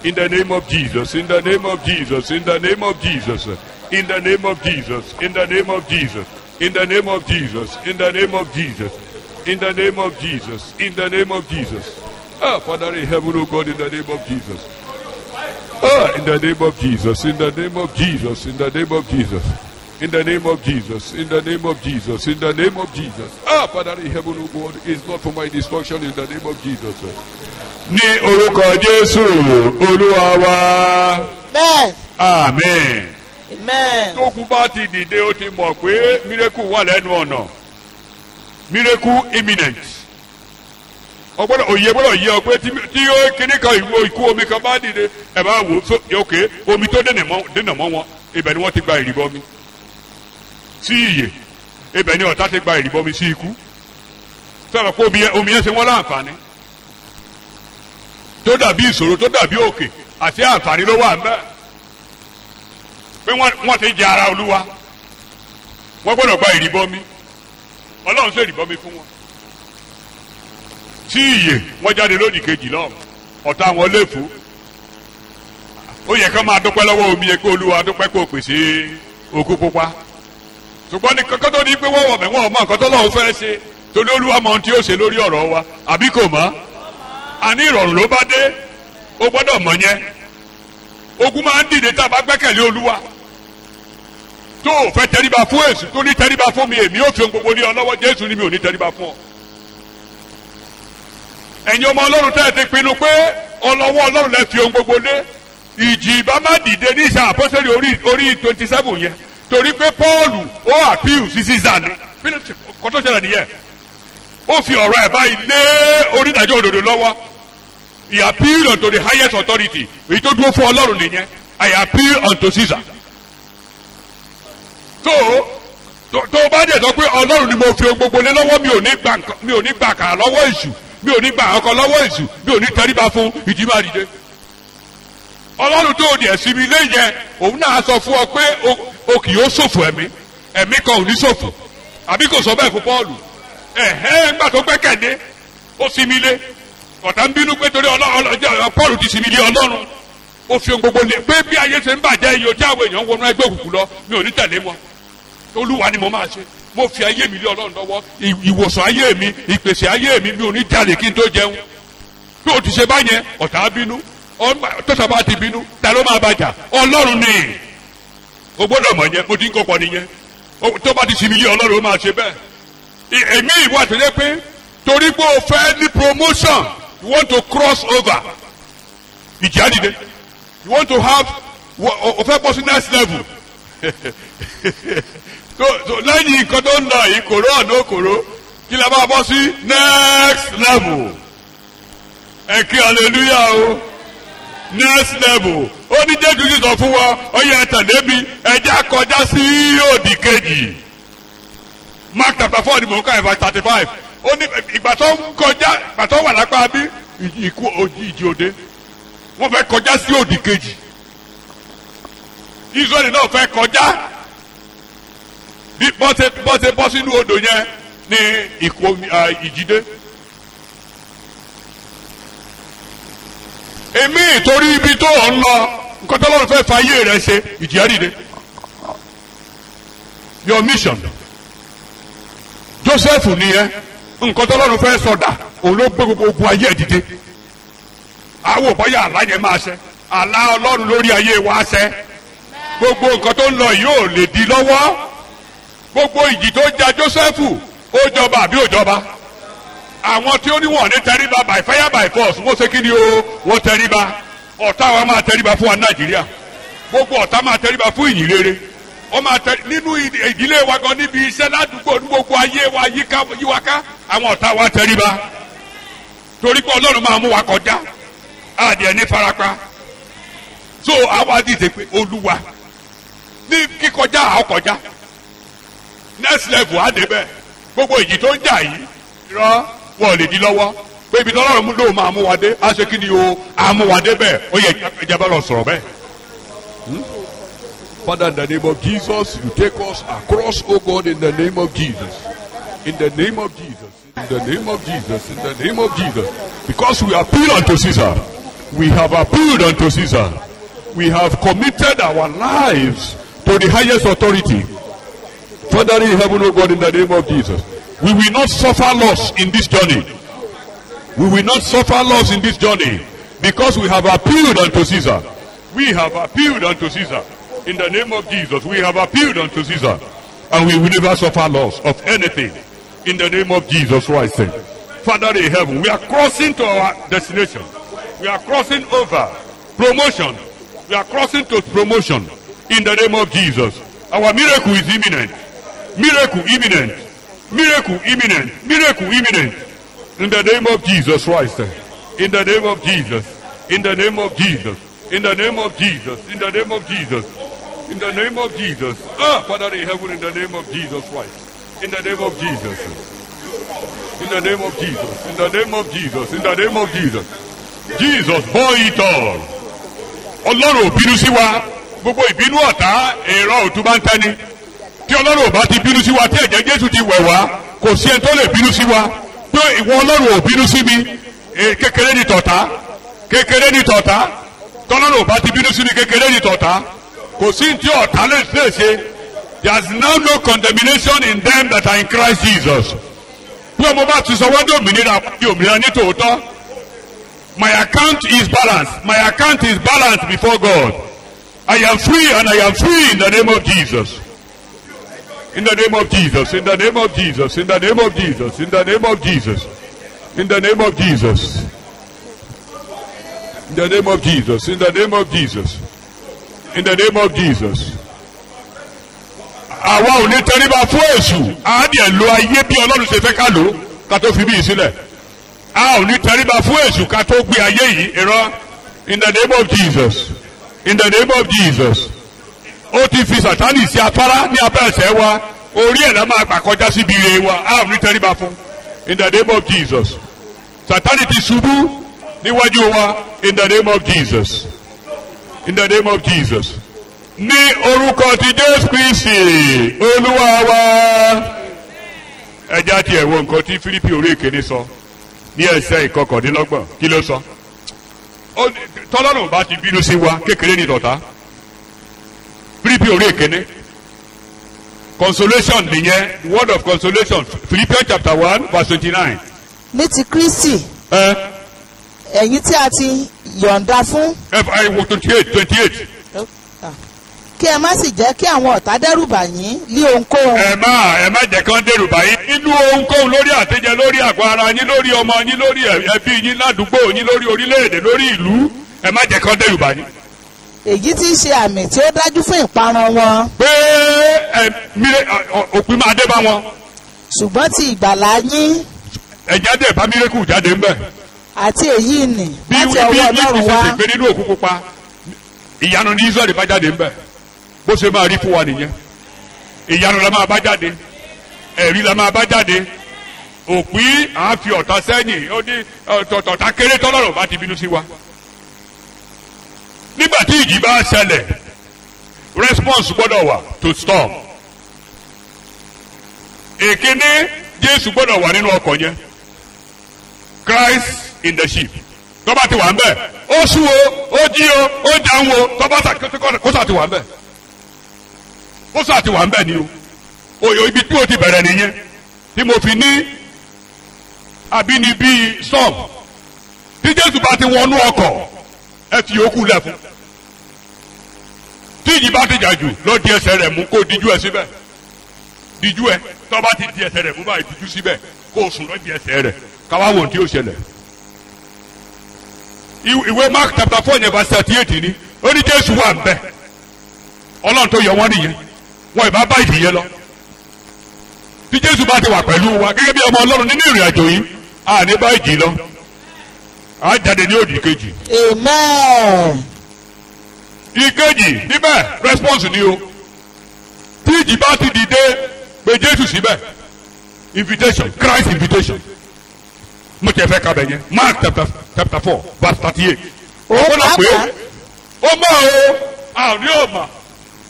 In the name of Jesus. In the name of Jesus. In the name of Jesus. In the name of Jesus, in the name of Jesus, in the name of Jesus, in the name of Jesus, in the name of Jesus, in the name of Jesus. Father in heaven, O God, in the name of Jesus. In the name of Jesus, in the name of Jesus, in the name of Jesus, in the name of Jesus, in the name of Jesus, in the name of Jesus. Father in heaven, O God, is not for my destruction in the name of Jesus. Ní orúkọ Jésù, Olúwa wa. Amen. Amen. Tókù bá ti dìde ó ti mọ̀ pé miracle wà lẹ́nu ọ̀nà miracle imminent ọgbọ́dọ̀ òye gbọ́dọ̀ yẹ ọ pé tí ó kíní kan ìkú omi kan bá dìde ẹ̀ bá wò ó òkè omi tó dènà mọ́ wọn ibẹ̀ ni wọ́n ti gba ìrìbọmi sí ìyè ibẹ̀ ni ọ̀tá ti gba ìrìbọmi sí ikú sọ̀rọ̀ pé omi yẹn ṣe wọ́n láǹfààní tó dàbí ìṣòro tó dàbí òkè àti àǹfààní ló wà ń bẹ́ẹ̀. Pé wọ́n ti jẹ ara Olúwa wọ́n gbọ́dọ̀ gba ìrìbọmi Ọlọ́run ṣe ìrìbọmi fún wọn sí ìyè wọ́n jáde lódì kejì lọ́wọ́ ọ̀tá wọn léfò ó yẹ ká máa dúpẹ́ lọ́wọ́ omi yẹ kó Olúwa dúpẹ́ kó pèsè òkú pupa ṣùgbọ́n ní kankan tó ní pé wọ́n wọ̀ mẹ́wọ́n ọmọ nǹkan tó lọ́wọ́ fẹ́ ṣe torí Olúwa mọ ohun tí ó ṣe lórí ọ̀rọ̀ wa àbí kò mọ̀ àní ìrọ̀rùn ló bá dé ó gbọ́dọ̀ mọ̀ yẹn ogun máa ń dìde tá a bá gbẹ́kẹ̀lé Olúwa tó o fẹ́ tẹríba fún èṣù tó ní tẹríba fún mi èmi ò fi ohun gbogbo ní ọ lọ́wọ́ Jésù ni mi ò ní tẹríba fún ọ. ẹ̀yin ọmọ Ọlọ́run tẹ́ ẹ ti pinnu pé ọlọ́wọ́ Ọlọ́run lẹ fi ohun gbogbo lé ìjì ìbá má dìde ní ìṣà àpọ́sẹ̀lẹ̀ orí 27 yẹn torí pé Pọ́ọ̀lù ó àpíù sí Sísà ni kọ́tọ́ ṣẹlẹ̀ nìyẹn ó fi ọ̀rọ̀ ẹ̀ báyìí lé onídàájọ́ òdodo lọ́wọ́. He appealed unto the highest authority. Èyí tó dúró fún Ọlọ́run nìyẹn. I appeal unto Caesar. tó o bá dẹ̀ sọ pé Ọlọ́run ni mo fi ohun gbogbo lé lọ́wọ́ mi ò ní gbà kà lọ́wọ́ èṣù mi ò ní gbà ọkọ lọ́wọ́ èṣù mi ò ní tẹríba fún ìjì máa dìde. Ọlọ́run tó o dẹ̀ sí mi lé yẹn òun náà sọ fún ọ pé o kì yóò ṣòfò ẹ̀mí kan ò ní ṣòfò àbí kò sọ bẹ́ẹ̀ fún Pọ́ọ̀lù ńgbà tó gbẹ́kẹ̀lé ó sinmi lé ọ̀tá ń bínú pé torí Pọ́ọ̀lù ti sinmi lé Ọlọ́run ó fi ohun gbogbo lé pé bí ayé ṣe ń bàjẹ́ iye tí àwọn èèyàn wọnú ẹgbẹ́ òkùnkùn lọ mi ò ní tẹ̀lé wọn Olúwa ni mo máa ṣe mo fi ayé mi lé Ọlọ́run lọ́wọ́ ìwòsàn ayé mi ìpèsè ayé mi mi ò ní jalè kí n tó jẹun bí o ti ṣe báyẹn ọ̀tá bínú tọ́sà bá ti bínú ta ló máa bàjá Ọlọ́run ni o gbọ́dọ̀ mọ̀ yẹn mo ti ń kọ́kọ́ nìyẹn tó bá ti sinmi lé Ọlọ́run ó máa ṣe bẹ́ẹ̀ èmi ìwà tó yẹ pé torí pé o fẹ́ ní promotion you want to cross over ìjà dìde you want to have o fẹ́ bọ́ sí next level lẹ́yìn nǹkan tó ń lọ yìí kòró ọ̀nà òkòró kí la máa bọ́ sí next level ẹ kí hallelujah o next level ó ní Jésù sì sọ fún wọn ó yẹ tẹ̀lé mi ẹja kọjá sí òdì kejì Mark chapter 4 ni mò ń ká verse 35 ó ní ìgbà tó ń kọjá ìgbà tó wà lápá bí ìjì òde wọ́n fẹ́ kọjá sí òdì kejì Israẹli náà fẹ́ kọjá bí bọ́sẹ̀ bọ́ sínú odò yẹn ní ìjìdé. èmi torí ibi tó ń lọ nǹkan tó lọ́rùn fẹ́ fa ayé rẹ̀ ṣe ìjìyà dìde. your mission Joseph nìyẹn nǹkan tó lọ́rùn fẹ́ sọ̀dà òun ló gbé gbogbo ogun ayé ẹ̀ dìde. àwọn òbọ̀yà àlá yẹn máa ṣẹ àlá Ọlọ́run lórí ayé wa ṣẹ gbogbo nǹkan tó ń lọ yóò lè di lọ́wọ́ gbogbo ìjì tó ja Jósẹ́fù ó jọba àbí ó jọba àwọn tí ó ní wọn ní tẹríba by fire by force wọ́n ṣe kí ni o wọ́n tẹríba ọ̀tá wa máa tẹríba fún wa Nàìjíríà gbogbo ọ̀tá máa tẹríba fún ìyìn rere wọ́n máa tẹ nínú ìdílé wa gan níbi iṣẹ́ ládùúgbò ní gbogbo ayé wa yíwáká àwọn ọ̀tá wa tẹríba torí pé Ọlọ́run máa mú wa kọjá àdìẹ ní farapa so àwa dìde pé Olúwa ní kíkọjá àkọjá next level àdébẹ̀ gbogbo ìjì tó ń jà yìí rọ wọ́n lè di lọ́wọ́ pé ibi tọ́lọ́run ló máa mú wa dé á ṣe kí ni o àmúwadé bẹ́ẹ̀ ó yẹ ìjábọ̀ lọ sọ̀rọ̀ bẹ́ẹ̀. Father, in the name of Jesus, you take us across, oh God, in the name of Jesus. In the name of Jesus. In the name of Jesus. In the name of Jesus. Because we appeal unto Caesar. We have appealed unto Caesar. We have committed our lives to the highest authority. Father in heaven, oh God, in the name of Jesus. We will not suffer loss in this journey. We will not suffer loss in this journey because we have appealed unto Caesar. We have appealed unto Caesar. In the name of Jesus, we have appealed unto Caesar. And we will never suffer loss of anything. In the name of Jesus Christ. Father in heaven, we are crossing to our destination. We are crossing over promotion. We are crossing to promotion. In the name of Jesus. Our miracle is imminent. Miracle imminent. Miracle imminent. Miracle imminent. In the name of Jesus Christ. In the name of Jesus. In the name of Jesus. In the name of Jesus. In the name of Jesus. In the name of Jesus. Father in heaven, in the name of Jesus Christ. In the name of Jesus. In the name of Jesus. In the name of Jesus. In the name of Jesus. Jesus bore it all. Ọlọ́run ò bínú sí wa. Gbogbo ìbínú ọ̀tá èrò òtún bá ń tẹ́ni. Tí Ọlọ́run ò bá ti bínú sí wa, tí ẹ̀jẹ̀ Jésù ti wẹ̀ wá, kò sí ẹni tó lè bínú sí wa. Pé ìwọ Ọlọ́run ò bínú sí mi, kékeré ni tọ̀tá. Kékeré ni tọ̀tá. Tọ́lọ́run ò bá ti bínú sí mi, kékeré ni tọ̀tá. Kò sí tí ọ̀tá lè ṣe. There is now no condemnation in them that are in Christ Jesus. Bí ọmọ bá ti sọ wọ́n dé òmìnira di òmìnira ní tòótọ́. My account is balanced. My account is balanced before God. I am free and I am free in the name of Jesus. In the name of Jesus. In the name of Jesus. In the name of Jesus. In the name of Jesus. In the name of Jesus. In the name of Jesus. In the name of Jesus. In the name of Jesus. Àwa ò ní tẹríba fún èṣù. A dẹ̀ lo ayé bí Ọlọ́run ṣe fẹ́ ká lò ká tó fi bí sílẹ̀. A ò ní tẹríba fún èṣù ká tó gbé ayé yìí irọ́. In the name of Jesus. In the name of Jesus. Ó ti fi Sátánì sí afárá ní abẹ́ ẹsẹ̀ wa. Orí ẹ̀ la máa gbà kọjá síbi ire wa. A ò ní tẹríba fún. In the name of Jesus. Sátánì ti ṣubú níwájú wa. In the name of Jesus. In the name of Jesus. Ní orúkọ ti Jésù Kristi Olúwa wa. ẹjẹ́ àti ẹ̀wọ̀ nǹkan tí Fílípì orí ìkíní sọ ní ẹsẹ̀ ìkọkàndínlọ́gbọ̀n kí ló sọ. tọ́lọ́run bá ti bínú sí wa kékeré ní tọ̀tá. Fílípì orí ìkíní consolation nìyẹn, word of consolation, Philippians chapter 1 verse 29. ní ti Kristi ẹ̀yin tí a ti yọ̀ǹda fún. 28. kí ẹ má sì jẹ́ kí àwọn ọ̀tá dẹ́rùbà yín lé ohunkóhun. ẹ má jẹ́ kán dẹ́rùbà yín inú ohunkóhun, lórí àtẹ̀jẹ, lórí àgọ́ ara yín, lórí ọmọ yín, lórí ẹbí yín, ládùúgbò yín, lórí orílẹ̀-èdè, lórí ìlú. Ẹ má jẹ́ kán dẹ́rùbà yín. èyí tí í ṣe àmì tí ó dájú fún ìparun wọn. pé òpin máa dé bá wọn. ṣùgbọ́n ti ìgbàlà yín. ẹ jáde bá mírèkù jáde ńbẹ. àti èyí nì láti ọwọ́ Ọlọ́run wá. bí ìsìn pé nínú òkú pupa ìyanu ní Israẹli bá jáde ńbẹ bó ṣe máa rí fún wa nìyẹn. ìyanu la máa bá jáde, ẹ̀rí la máa bá jáde. òpin à ń fi ọ̀tá sẹ́yìn, ó ní ọ̀tá kéré tọ́lọ́run bá ti bínú sí wa. nígbà tí ìjì bá ṣẹlẹ̀ response gbọ́dọ̀ wà to storm. èkíní Jésù gbọ́dọ̀ wà nínú ọkọ̀ yẹn, Christ in the ship. tọ́ba ti wà ń bẹ̀ ó sùn o, ó jí o, ó jẹun o, tọ́ba kó sà ti wà ń bẹ̀, kó sà ti wà ń bẹ̀ ni o. òyò ibi tí o ti bẹ̀rẹ̀ nìyẹn tí mo fi ní àbínibí storm. tí Jésù bá ti wọnú ọkọ̀ ẹ fi yòókù lẹ̀ fún. tí ìjì bá ti jà jù lọ di ẹsẹ̀ rẹ̀ mú kó díjú ẹ síbẹ̀, díjú ẹ tó bá ti di ẹsẹ̀ rẹ̀ mú báyìí díjú síbẹ̀ kó sùn lọ di ẹsẹ̀ rẹ̀ káwá wò tí ó ṣẹlẹ̀. ìwé Mark chapter 4 yẹn verse 38 ni ó ní Jésù wà ń bẹ̀, Ọlọ́run tó yọ wọ́n nìyẹn, wọn ìbá bá ìdí yẹn lọ. tí Jésù bá ti wà pẹ̀lú wa gẹ́gẹ́ bí ọmọ Ọlọ́run nínú ìrìn àjò yìí àní bá ìdí lọ, á jáde ní òdì kejì. Amen. ìkejì níbẹ̀ response ni o. tí ìjì bá ti dìde pé Jésù síbẹ̀ invitation, Christ invitation. mo tẹ̀ fẹ́ kábẹ̀ yẹn Mark chapter 4 verse 38. ó pàápàá ó mọ̀ o àní ò mọ̀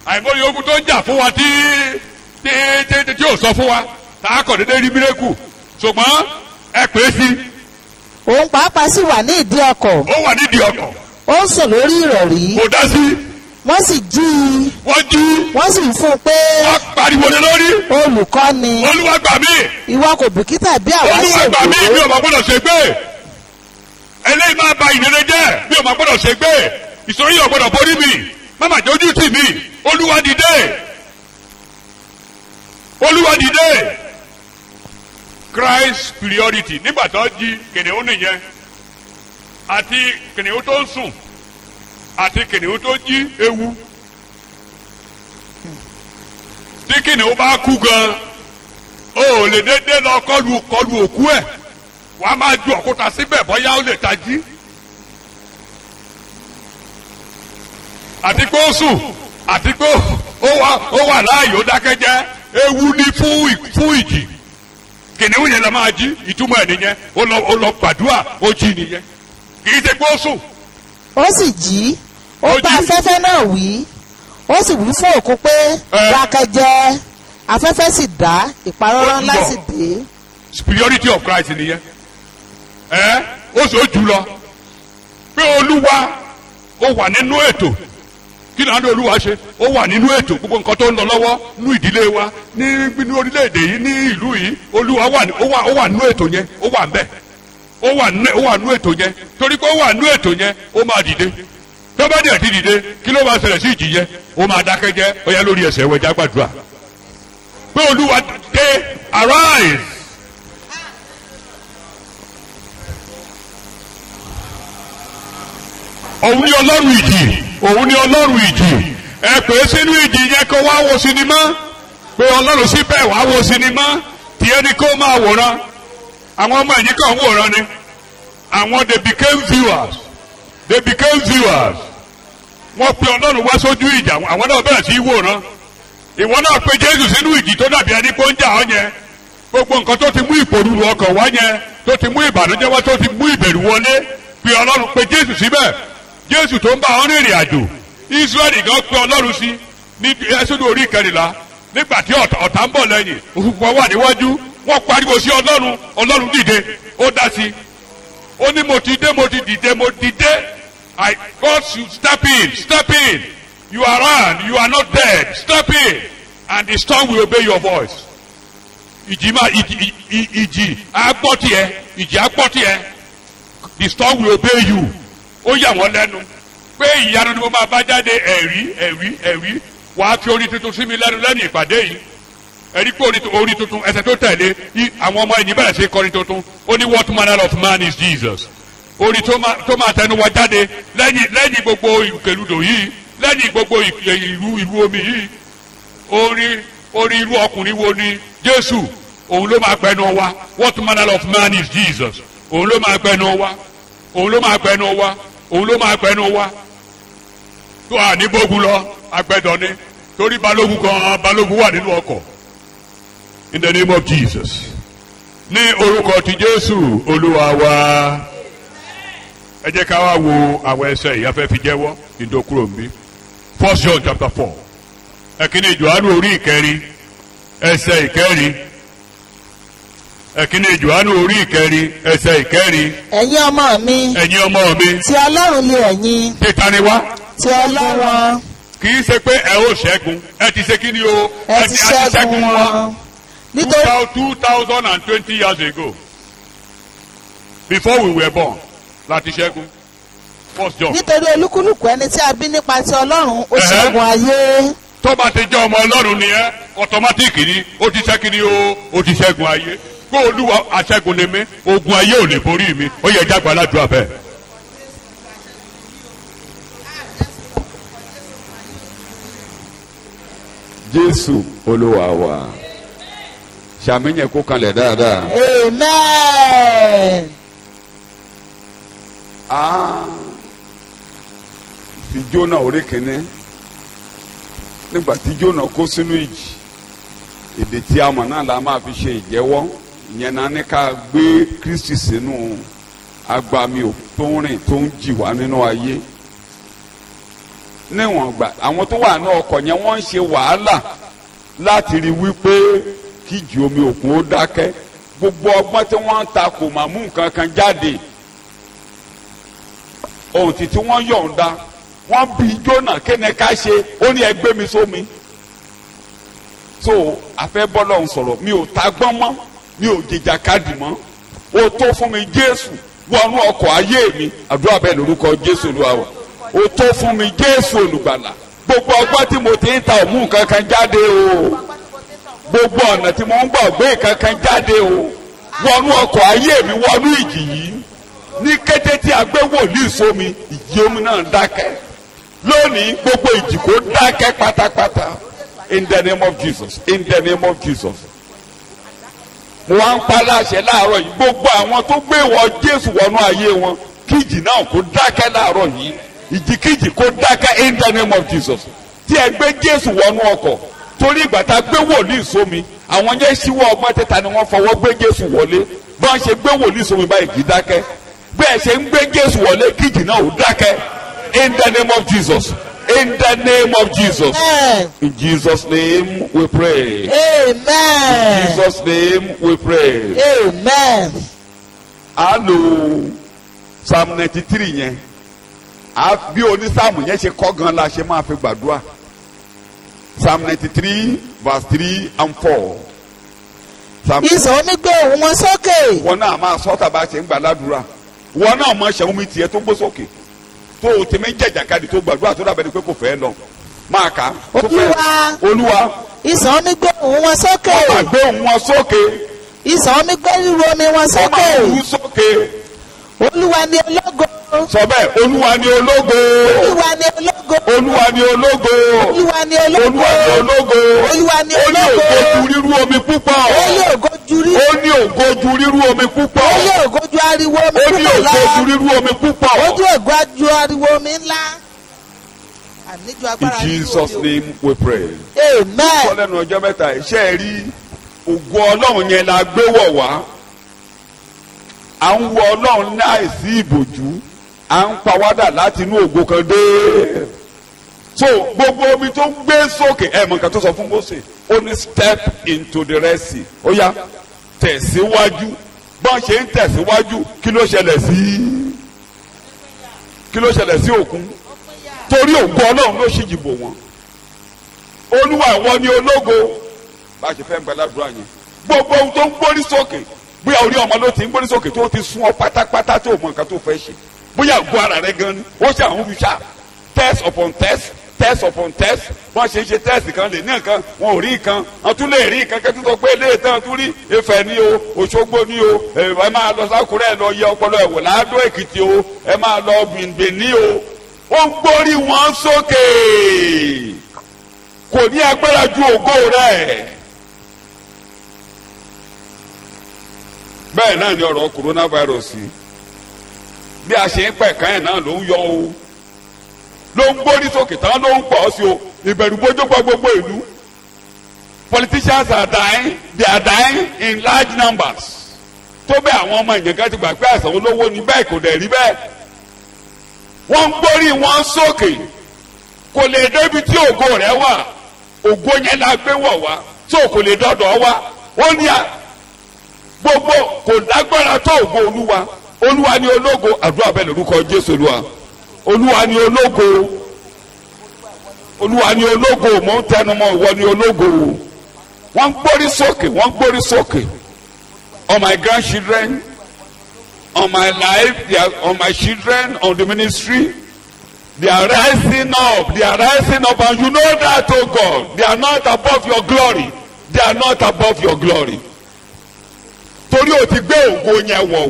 àìmọye ogun tó ń jà fún wa tí ò sọ fún wa tá a kọ̀ déédéé rí mírèkù ṣùgbọ́n ẹ pè é sí. òun pàápàá sì wà ní ìdí ọkọ̀. ó wà nídìí ọkọ̀. ó ń sùn lórí ìrọ̀rí. kò dá sí. wọ́n sì jí i. wọ́n jí. wọ́n sì ń fún un pé. wọ́n pariwo lé lórí. olùkọ́ni. Olúwa gbà mí. ìwọ kò bìkítà bí àwa ṣe Olúwa gbà mí bí o máa gbọ́dọ̀ ṣe gbé. eléyìí máa ba ìrere jẹ́ bí o máa gbọ́dọ̀ ṣe gbé. ìṣòro yìí ò gbọ́dọ̀ borí mi. má mà jẹ́ ojú tì mí. Olúwa dìde. Olúwa dìde. Christ priority nígbà tó jí kìnìún nìyẹn àti kìnìún tó ń sùn àti kìnìún tó jí ewu. tí kìnìún bá kú gan o ò lè dédé lọ kọlu òkú ẹ̀ wàá máa ju òkúta síbẹ̀ bóyá ó lè tají. àti pé ó sùn àti pé ó wà láàyè ó dákẹ́jẹ́ ewu ní fún ìjì. kìnìún yẹn la máa jí ìtumọ̀ ẹ̀ nìyẹn ó lọ gbàdúrà ó jí nìyẹn kì í ṣe pé ó sùn. ó sì jí ó bá afẹ́fẹ́ náà wí ó sì wí fún òkú pé dákẹ́jẹ́ afẹ́fẹ́ sì dá ìparọ́rọ́ ńlá sì dé. superiority of Christ nìyẹn ó sì ó jù lọ pé Olúwa ó wà nínú ètò kí ni àná Olúwa ṣe ó wà nínú ètò gbogbo nǹkan tó ń lọ lọ́wọ́ nínú ìdílé wa ní orílẹ̀-èdè yìí ní ìlú yìí Olúwa ó wà nínú ètò yẹn ó wà ńbẹ̀ ó wà nínú ètò yẹn torí pé ó wà nínú ètò yẹn ó máa dìde tó bá dẹ̀ ti dìde kí ló máa ṣẹlẹ̀ sí ìjì yẹn ó máa dákẹ́ jẹ́ ó yá lórí ẹsẹ̀ ẹ̀wẹ̀ jágbàdúrà pé Olúwa dé arise. òun ni Ọlọ́run ìjì òun ni Ọlọ́run ìjì ẹ pè é sínú ìjì yẹn kó wá wo sinimá pé Ọlọ́run síbẹ̀ wá wo sinimá tiẹ̀ ni kó máa wòran àwọn ọmọ ẹ̀yìn kan wòran ni àwọn they became viewers wọ́n pe Ọlọ́run wá sójú ìjà àwọn náà bẹ̀rẹ̀ sí í wòran ìwọ náà pe Jésù sínú ìjì tó dàbí ẹni pé ó ń jà ọ́ yẹn gbogbo nǹkan tó ti mú ìpòrúurú ọkàn wá yẹn tó ti mú ìbànújẹ́ wá tó ti mú ìbẹ̀rù wọlé pe Ọlọ́run pe Jésù síbẹ̀ Jésù tó ń bá ọ rìnrìn àjò Israẹli gan pe Ọlọ́run sí ní Ẹ́sódù orí ìkẹrìnlá nígbà tí ọ̀tá ń bọ̀ lẹ́yìn òfurufú wà níwájú wọ́n pariwo sí ọlọ́run, ọlọ́run dìde ó dá sí. Ó ní mo ti dé, mo ti dìde, mo dìde. God should step in. You are around, you are not dead. Step in, and the storm will obey your voice. Ìjì agbọ́ tiẹ̀. The storm will obey you. Ó yà wọ́n lẹ́nu pé ìyanu ni mo máa bá jáde ẹ̀rí. Wàá fi orin tuntun sí mi lẹ́nu ìpàdé yìí. Ẹ̀rí pé orin tuntun ẹsẹ̀ tó tẹ̀lé àwọn ọmọ ẹ̀yìn bẹ̀rẹ̀ sí kọrin tuntun. Ó ní what manner of man is Jesus? Orin tó máa tẹnu wa jáde lẹ́yìn gbogbo ìkèlúdò yìí, lẹ́yìn gbogbo ìlú omi yìí. Orin irú ọkùnrin wo ni Jésù? Òun ló máa gbẹnu wa. What manner of man is Jesus? Òun ló máa gbẹnu wa. Tó à ní bógun lọ agbẹ́dọ̀ ni torí balógun wà nínú ọkọ̀. In the name of Jesus. Ní orúkọ ti Jésù Olúwa wa. Ẹ jẹ́ ká wá wo àwọn ẹsẹ̀ yìí afẹ́ fi jẹ́wọ́ ìdókúrò mi. 1 John chapter 4. Ẹ̀kíní Jòhánù orí ìkẹrin ẹsẹ̀ ìkẹrin. Ẹ̀kíní Jòhánù orí ìkẹrin ẹsẹ̀ ìkẹrin. Ẹ̀yin ọmọ mi. Ti Ọlọ́run ni ẹ̀yin. Títa ni wá. Ti Ọlọ́run. Kì í ṣe pé ẹ ó ṣẹ́gun. Ẹ ti ṣe kí ni o? Ẹ ti ṣẹ́gun wọn. 2020 years ago, before we were born, láti ṣẹ́gun. 1 John. Nítorí olúkúlùkù ẹni tí a bí nípa ti Ọlọ́run ó ṣẹ́gun ayé. Tó bá ti jẹ́ ọmọ Ọlọ́run ni ẹ́ ọ̀tọ́mátìkì ni ó ti ṣẹ́gun ni ó ti ṣẹ́gun ayé. Pé Olúwa aṣẹ́gun ni mí, ogun ayé ò lè borí mi. Ó yẹ jágbá ládùúgbò abẹ́. Jésù Olúwa wa. Ṣàmìyàn kó kanlẹ̀ dáadáa. Amen. Fi Jónà orí kìíní nígbà tí Jónà kó sínú ìjì, èdè tí a mọ̀ náà la máa fi ṣe ìjẹ́wọ́. Ìyẹn náà ní ká gbé Kristi sínú agbami tó ń rìn tó ń jì wá nínú ayé. Níwọ̀n gbà àwọn tó wà ní ọkọ̀ yẹn wọ́n ń ṣe wàhálà láti rí wípé kíjì omi òkun ó dákẹ́. Gbogbo ọgbọ́n tí wọ́n ń ta kò máa mú nǹkan kan jáde. Ohun tí wọ́n yọ̀ǹda wọ́n bí Jónà kéne ká ṣe ó ní ẹ gbé mi sómi. So afẹ́ bọ́lọ̀ ń sọ̀rọ̀ mi ò ta gbọ́n mọ́ mi ò jìjà kadì mọ́. Ó tó fún mi Jésù wọnú ọkọ̀ ayé mi. Àdúrà bẹ́ẹ̀ lórúkọ Jésù Olúwa wa. Ó tó fún mi Jésù olùgbàlà. Gbogbo ọgbọ́n tí mo ti ń ta òmù nǹkan kan jáde o. Gbogbo ọ̀nà tí mo ń gbà gbé nǹkan kan jáde o. Wọnú ọkọ̀ ayé mi wọnú ìjì yìí. Ní kété tí a gbé wòlíì sómi ìjì omi náà dákẹ́. Lónìí gbogbo ìjì kó dákẹ́ pátápátá. In the name of Jesus. In the name of Jesus. Mo wá ń pa láṣẹ láàárọ̀ yìí gbogbo àwọn tó gbé wọ Jésù wọnú ayé wọn kí ìjì náà kó dákẹ́ láàárọ̀ yìí. Ìjìkíjì kó dákẹ́ in the name of Jesus. Tí ẹ gbé Jésù wọnú ọkọ̀ torí ìgbà tá a gbé wòlíì sómi àwọn yẹn ṣíwọ́ ọgbọ́n tẹ́ta ni wọ́n fọwọ́ gbé Jésù wọlé bọ́n ṣe gbé wòlíì sómi báyìí kì í dákẹ́ bẹ́ẹ̀ ṣe ń gbé Jésù wọlé kíjì náà ò dákẹ́ in the name of Jesus. In the name of Jesus. Amen. In Jesus' name we pray. Amen. In Jesus' name we pray. Amen. A lo Psalm 93 yẹn. Bí onísáàmù yẹn ṣe kọ́ gan la ṣe máa fi gbàdúrà. Psalm 93 verse 3 and 4. Ìsọ̀ omi gbé òun wọn sókè. Wọ́n náà máa sọ tàbá ṣe ń gbà ládùúrà. Wọ́n náà máa ṣe omi tiẹ̀ tó gbó sókè. Tó o ti mi jẹ̀jàkadì tó gbàdúrà tó dàbẹ̀ ni pé kò fẹ́ lọ. Máa kà á. Olúwa. Ìsọ̀ omi gbé òun wọn sókè. Wọ́n máa gbé òun wọn sókè. Ìsọ̀ omi gbé ríru omi wọn sókè. Wọ́n máa rú sókè. Olúwa ni ológo. Sọ bẹ́ẹ̀ Olúwa ni ológo. Olúwa ni ológo. Olúwa ni ológo. Olúwa ni ológo. Olúwa ni ológo. Olúwa ni ológo. Ó ní ògo ju ríru omi púpọ̀. Ó ní ògo ju ríru. Ó ní ògo ju ríru omi púpọ̀. Ó ní ògo ju ariwo omi Ó ní púpọ̀ lọ. ògo ju ríru omi púpọ̀. Ó ní ògo ju ariwo omi ńlá. Àníjù agbára In Jesus' name we pray. Amen. Sọ lẹ́nu ọjọ́ mẹ́ta iṣẹ́ rí ògo Ọlọ́run yẹn la gbé wọ̀ wá. À ń wọ Ọlọ́run láìsí ìbòjú. À ń pawádà láti inú ògo kan dé. So gbogbo omi tó gbé sókè ẹ̀ mọ̀ nǹkan tó sọ fún Mósè. Ó ní step into the Red Sea. Ó yá tẹ̀síwájú bọ́n ṣe ń tẹ̀síwájú kí ló ṣẹlẹ̀ sí òkun torí ògo Ọlọ́run ló ṣì jìbò wọn. Olúwa ìwọ ni ológo bá a ṣe fẹ́ gbàdúrà yẹn gbogbo ohun tó ń gbórí sókè bóyá orí ọmọ ló ti ń gbórí sókè tó ti sún ọ pátápátá tó mọ nǹkan tó fẹ́ ṣe bóyá ògo ara rẹ gan ni ó ṣe àwọn olùṣà test upon test test upon test wọ́n ṣe ń ṣe test kan lè ní nǹkan wọn ò rí nǹkan wọ́n tún lè rí nǹkan kẹ́tù tó pé ilé ìtàn tún rí Ifẹ̀ ní o Òṣogbo ní o ẹ máa lọ sákúrẹ́ lọ yẹ ọpọlọ ẹ̀wò Ládó Èkìtì o ẹ máa lọ Bìǹbìn ní o ó ń gbórí wọn sókè kò ní agbára ju ògo rẹ̀. Bẹ́ẹ̀ náà ni ọ̀rọ̀ coronavirus bí a ṣe ń pẹ̀ka ẹ̀ náà ló ń yọ o ló ń gbórí sókè tán ló ń pọ̀ sí o ìbẹ̀rù bójú pa gbogbo ìlú. Politicians are dying, they are dying in large numbers. Tó bẹ́ẹ̀ àwọn ọmọ ìyẹn kan ti gbà pé àìsàn olówó ni bẹ́ẹ̀ kò dẹ̀ rí bẹ́ẹ̀. Wọ́n ń gbórí wọn sókè kò lè débi tí ògo rẹ̀ wà ògo yẹn la gbé wọ̀ wá tí ò kò lè dọ́dọ̀ wá ó ní gbogbo kò lágbára tó ògo Olúwa Olúwa ni ológo àdúrà bẹ́ẹ̀ lórúkọ Jésù Olúwa ni ológo Olúwa ni ológo mò ń tẹnumọ́ ìwọ ni ológo. Wọ́n ń gbórí sókè on my grandchildren, on my life, on my children, on the ministry. They are rising up, and you know that, oh God. They are not above your glory. They are not above your glory. Torí o ti gbé ògo yẹn wọ̀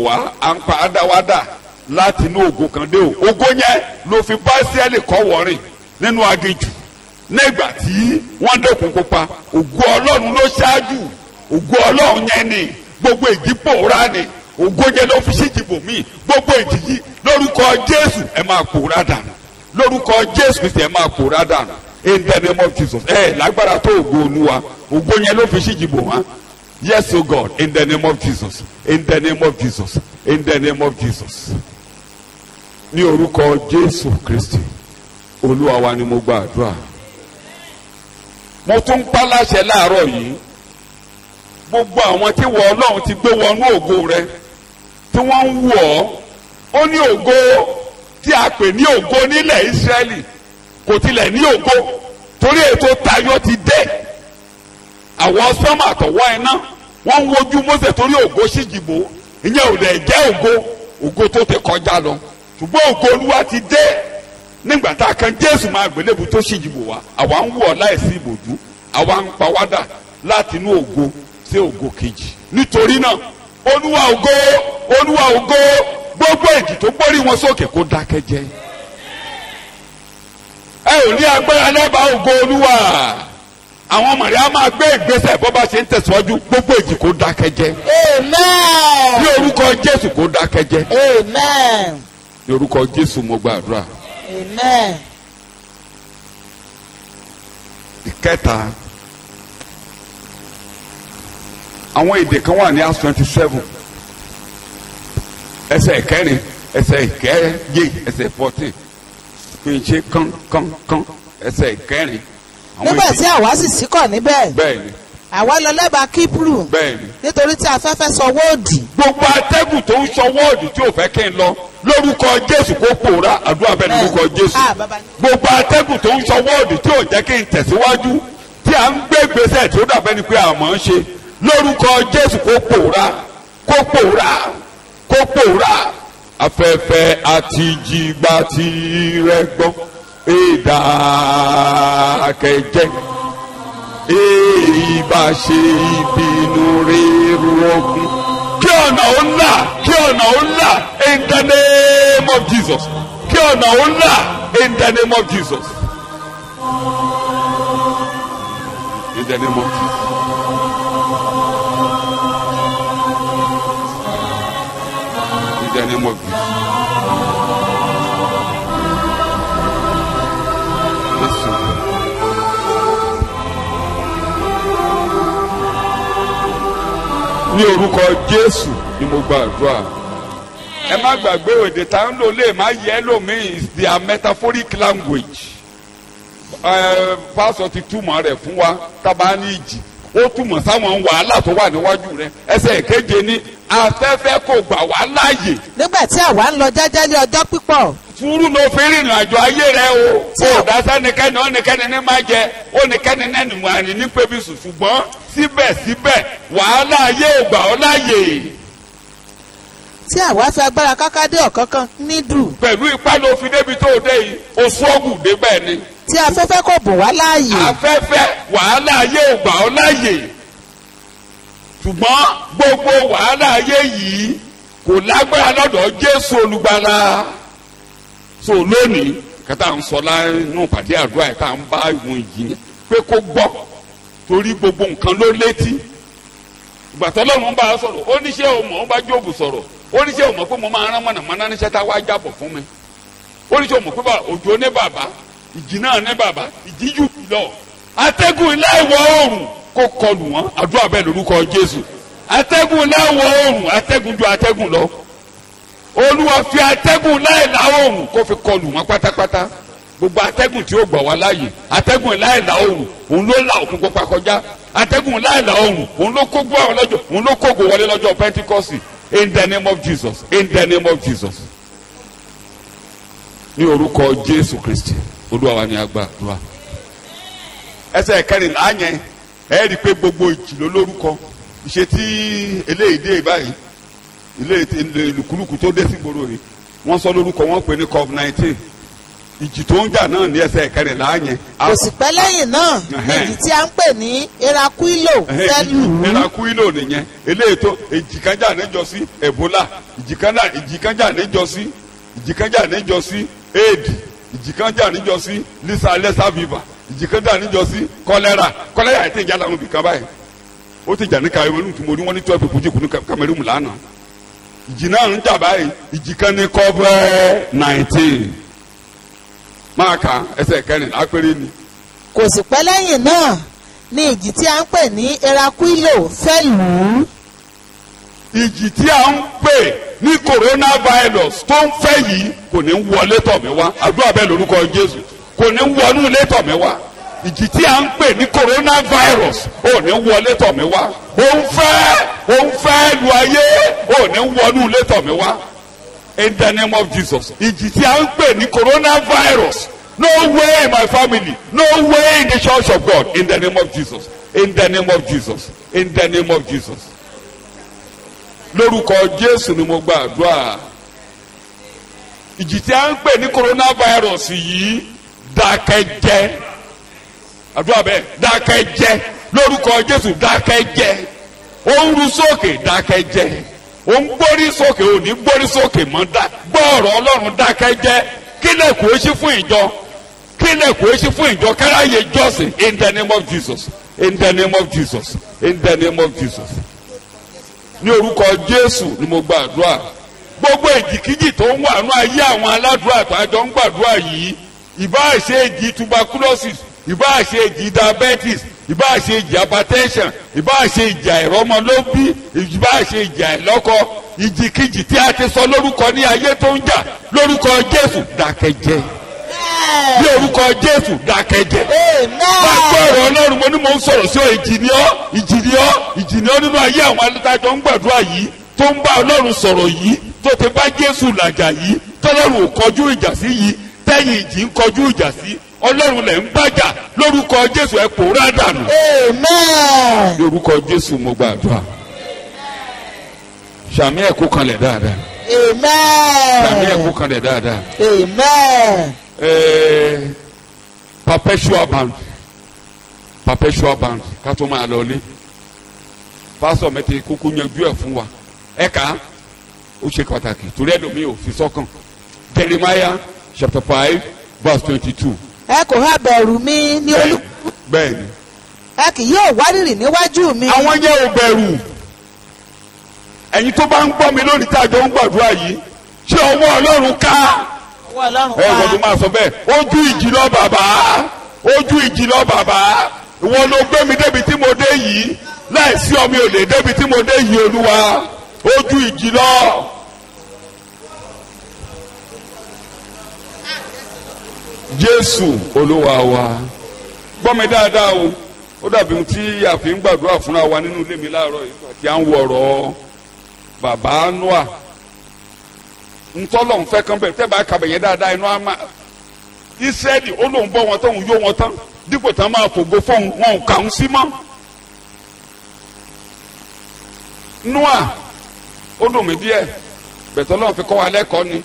wá, à ń pa adáwádà láti inú ògo kan dé o. Ògo yẹn ló fi bá Ísírẹ́lì kọ́ wọ̀rìn nínú aginjù. Nígbà tí wọ́n dẹ́kun kópa, ògo Ọlọ́run ló ṣáájú. Ògo Ọlọ́run yẹn ni gbogbo ìjì pòórá ni. Ògo yẹn ló fi ṣíjìbò míì gbogbo ìjì yìí lórúkọ Jésù ẹ máa pòórá dànù lórúkọ Jésù Kristi ẹ máa pòórá dànù in the name of Jesus lágbára tó ògo Olúwa ògo yẹn ló fi ṣíjìbò wọn. Yes, oh God, in the name of Jesus, in the name of Jesus, in the name of Jesus. Ní orúkọ Jésù Kristi Olúwa wa ni mo gba àdúrà. Mo tún pa láṣẹ láàárọ̀ yìí gbogbo àwọn tí wọ Ọlọ́run ti gbé wọnú ògo rẹ̀ tí wọ́n ń wọ̀ ó ní ògo tí a pè ní ògo nílẹ̀ Ísírẹ́lì kò tilẹ̀ ní ògo torí ètò tayọ ti dé. Àwọn sọ́mà àtọ̀wọ́ iná wọ́n ń wojú Mósè torí ògo ṣíjìbò ìyẹn ò lè jẹ́ ògo tó ti kọjá lọ ṣùgbọ́n ògo Olúwa ti dé nígbà tá a kan Jésù máa gbélébù tó ṣíjìbò wa àwa ń wọ̀ láìsí ìbòjú àwa ń pawádà láti inú ògo sí ògo kejì. Nítorí náà Olúwa ògo gbogbo èjì tó gbórí wọn sókè kó dákẹ́ jẹ́. Ẹ ò ní agbára lẹ́bàá ògo Olúwa. Àwọn ọmọ rẹ̀ á máa gbé ìgbésẹ̀ bó bá ṣe ń tẹ̀síwájú gbogbo èjì kó dákẹ́ jẹ́. Amen. Ní orúkọ Jésù kó dákẹ́ jẹ́. Amen. Ní orúkọ Jésù mo gbàdúrà. Amen. Ìkẹta àwọn èdè kan wà ní Acts 27 ẹsẹ̀ ìkẹrin ẹsẹ̀ ìkẹje ẹsẹ̀ 14 kì í ṣe kán ẹsẹ̀ ìkẹrin. Nígbà tí àwa sì ṣíkọ̀ níbẹ̀. Bẹ́ẹ̀ni. Àwa lọ lẹ́bàá Kípùrù. Bẹ́ẹ̀ni. Nítorí tí afẹ́fẹ́ sọ wóòdì. Gbogbo atẹ́gùn tó ń sọ wọ́ọ̀dì tí ò fẹ́ kí n lọ lórúkọ Jésù kó pòórá àdúrà bẹ́ẹ̀ lórúkọ Jésù. Gbogbo atẹ́gùn tó ń sọ wọ́ọ̀dì tí ò jẹ́ kí n tẹ̀síwájú tí à ń gbé gbèsè tí ó dàbẹ́ ni pé àmọ́ ń ṣe lórúkọ Jésù kó pòórá afẹ́fẹ́ àti jìgbà tí rẹ gbọ́ ìdákẹ́jẹ́ èyí bá ṣe ìbínú ríru ogun kí ọ̀nà ó là in the name of Jesus kí ọ̀nà ó là in the name of Jesus in the name of Jesus. In the name of Jesus. Listen. Ní orúkọ Jésù ni mo gbàdúrà. Ẹ má gbàgbé èdè tá ń lò lè má yẹ lómi is their metaphoric language. Pásọ̀ ti túmọ̀ rẹ̀ fún wa tábà ní ìjì. Ó ó túmọ̀ sáwọn wàhálà tó wà níwájú rẹ. ẹsẹ̀ ìkeje ní afẹ́fẹ́ kò gbà wá láàyè. nígbà tí àwa ń lọ jájálé ọjọ́ pípọ̀. sùúrù ló fi rìnrìn àjò ayé rẹ o. ó dá sẹ́nikẹ́ni ó nìkẹ́ni ní máa jẹ ó nìkẹ́ni ní ẹnìmọ̀ọ́nì ní pébi sùn ṣùgbọ́n síbẹ̀síbẹ̀ wàhálà ayé ò gbà ọ́ láàyè. tí àwa fi agbára káká dé ọ̀kánkán nídù. pẹ̀lú ipá ló fi débi tó o dé yìí o sọ́ọ̀gù débẹ̀ ni. tí afẹ́fẹ́ kò bùn wá láàyè. afẹ́fẹ́ wàhálà ayé ò gbà ọ́ láàyè. ṣùgbọ́n gbogbo wàhálà ayé yìí kò lágbára lọ́dọ̀ Jésù olùgbàlà. so lónìí kẹta ń sọ láàánú pàdé àdúrà ẹ̀ tá à ń bá ìwọ̀n yìí pé kó gbọ́ torí gbogbo nǹkan ló létí. ìgbà tó lọ́run bá a sọ̀rọ̀ ó ní ṣé o mọ̀ ó bá Jóòbù sọ̀rọ̀ ó ní ṣé o mọ̀ pé mo máa rán mọ̀nàmọ́ná níṣẹ́ tá a wá jábọ̀ fún mi. ó ní ṣé o mọ̀ pé òjò ní bàbá ìjì náà ní bàbá ìjì jù lọ. atẹ́gùn ilé ìwọ̀ oòrùn kó kọlù wọn àdúrà bẹ́ẹ̀ lórúkọ Jésù. atẹ́gùn ilé ìwọ̀ oòrùn atẹ́gùn ju atẹ́gùn lọ. Olúwa fi atẹ́gùn láìlà oòrùn kó fi kọlù wọn pátápátá. gbogbo atẹ́gùn tí ó gbà wá láàyè atẹ́gùn láìlà oòrùn òun ló la òkun pupa kọjá. atẹ́gùn láìlà oòrùn òun ló kógbó àwọn lọ́jọ́ òun ló kógbó wọlé lọ́jọ́ Pentikọ́sì. In the name of Jesus, in the name of Jesus. Ní orúkọ Jésù Kristi, Olúwa wa ni a gbàdúrà. Ẹsẹ̀ kẹrìnlá yẹn, ẹ rí i pé gbogbo ìjì ló lórúkọ. Ìṣe tí eléyìí dé báyìí, ìlùkúlùkù tó dé sí gbòòrò rẹ̀, wọ́n sọ lórúkọ wọn pè ní COVID-19. Ìjì tó ń jà náà ní ẹsẹ̀ kẹrìnlá yẹn. kò sì pẹ́ lẹ́yìn náà èyí tí a ń pè ní erakuilo fẹ́ lù ú. erakuilo nìyẹn eléyìí tó ìjì kan jà níjọ́sí Ebola ìjì kan jà níjọ́sí AIDS ìjì kan jà níjọ́sí lesa fever ìjì kan jà níjọ́sí kọ́lẹ́rà yìí ti jà lánàá bìkan báyìí ó ti jà ní Cameroon tí mo ní wọ́n ní 12 people jìkú ní Cameroon lánàá ìjì náà ń jà báyìí ìjì kan ní COVID-19 máa kà ẹsẹ̀ kẹrin lápẹ́rẹ́ ni. kò sì pẹ́ lẹ́yìn náà ní ìjì tí a ń pè ní erakuilo fẹ́ lù ú. ìjì tí a ń pè ní coronavirus tó ń fẹ́ yìí kò ní wọlé tọ̀ mí wá àdúrà bẹ́ẹ̀ lórúkọ Jésù kò ní wọnú ilé tọ̀ mí wá ìjì tí a ń pè ní coronavirus ò ní wọlé tọ̀ mí wá ó ń fẹ́ lu ayé ò ní wọnú ilé tọ̀ mí wá. In the name of Jesus. Ìjì tí a ń pè ní coronavirus. No way in my family. No way in the church of God. In the name of Jesus. In the name of Jesus. In the name of Jesus. Lórúkọ Jésù ni mo gbàdúrà. Ìjì tí a ń pè ní coronavirus yìí dákẹ́jẹ́. Àdúrà bẹ́ẹ̀ dákẹ́jẹ́. Lórúkọ Jésù dákẹ́jẹ́. Ó ń ru sókè dákẹ́jẹ́. Ó ń gbórí sókè ò ní gbórí sókè mọ́ gbọ́ ọ̀rọ̀ Ọlọ́run dákẹ́jẹ́ kílẹ̀ kò sí fún ìjọ kílẹ̀ kò sí fún ìjọ káráyé jọ́sìn in the name of Jesus in the name of Jesus in the name of Jesus. Ní orúkọ Jésù ni mo gbàdúrà gbogbo ìjìkíjì tó ń wà ní ayé àwọn aládùúrà tó àjọ ń gbàdúrà yìí ìbáà ṣe ìjì tuberculosis ìbáà ṣe ìjì diabetes ìbáà ṣe ìjì hypertension ìbáà ṣe ìjì àìrọ́mọlóbí ìbáà ṣe ìjì àìlọ́kọ ìjìkíjì tí a ti sọ lórúkọ ní ayé tó ń jà lórúkọ Jésù dákẹ́jẹ́ ní orúkọ Jésù dákẹ́jẹ́. bá a gbọ́ ọ̀rọ̀ Ọlọ́run mo ní mo ń sọ̀rọ̀ sí ọ ìjì ni ọ́ nínú ayé àwọn alátajọ ń gbàdúrà yìí tó ń bá Ọlọ́run sọ̀rọ̀ yìí tó ti bá Jésù làjà yìí tọ́lọ́run ò kọjú ìjà sí yìí tẹ́yìn ìjì ń kọjú ìjà sí Ọlọ́run lẹ̀ ń bàjà lórúkọ Jésù ẹ pòórá dànù. Amen. Lórúkọ Jésù mo gbàdúrà. Sàmì ẹ̀kú kanlẹ̀ dáadáa. Amen. Sàmì ẹ̀kú kanlẹ̀ dáadáa. Amen. Perpetual band ká tó máa lọ ní. Pásọ̀ mẹ́tẹ̀ kúkú yanjú ẹ̀ fún wa. Ẹ̀ka ó ṣe pàtàkì torí ẹlòmíì ò fi sọ́kàn. Jeremiah chapter 5 verse 22. Ẹ kò ha bẹ̀rù mi ní olú. Bẹ́ẹ̀ni. Ẹ kì yóò wárìrì níwájú mi. Àwọn yẹn ò bẹ̀rù. Ẹ̀yin tó bá ń gbọ́ mi lórí tá a jọ ń gbàdúrà yìí ṣé ọwọ́ Ọlọ́run ká. Ọwọ́ Ọlọ́run ká. Ẹ wọ́n tó máa sọ bẹ́ẹ̀ ojú ìjì lọ bàbá ìwọ ló gbé mi débi tí mo dé yìí láìsí ọ mi ò lè débi tí mo dé yìí Olúwa ojú ìjì lọ. Jésù Olúwa wa gbọ́ mi dáadáa o ó dàbí ohun tí a fi ń gbàdúrà fúnra wa nínú ilé mi láàárọ̀ yìí tí a ń wo ọ̀rọ̀ bàbá Noah ntọ́lọ̀ ń fẹ́ kan bẹ̀rẹ̀ tẹ́ bá kàbẹ̀ yẹn dáadáa inú àmà Ísírẹ́lì ó lóun bọ́ wọn tán òun yó wọn tán dípò tán máa fògo fóun wọn ò kà ń sí mọ́. Noah ó dùn mí díẹ̀ bẹ̀tọ́ lọ́n fi kọ́ wa lẹ́kọ̀ọ́ ni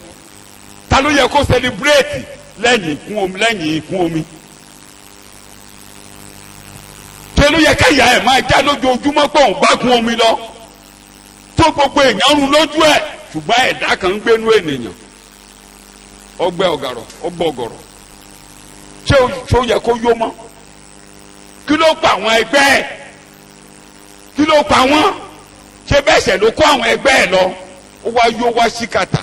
ta ló yẹ kó sẹlẹbírẹ́tì lẹ́yìn ikún omi kí ló yẹ káyà ẹ̀ máa já lójoojúmọ́ pé òun bá kún omi lọ tó gbogbo èèyàn rún lójú ẹ̀ ṣùgbọ́n ẹ̀dá kan ń gbénú ènìyàn ọgbẹ́ ọ̀gàrọ̀ ọgbọ́ ọ̀gọ̀rọ̀ ṣé ó yẹ kó yó mọ́ kí ló pa àwọn ẹgbẹ́ ẹ̀ kí ló pa wọ́n ṣé bẹ́ẹ̀ ṣẹ̀ ló kó àwọn ẹgbẹ́ ẹ̀ lọ ó wá yó wá sí kàtà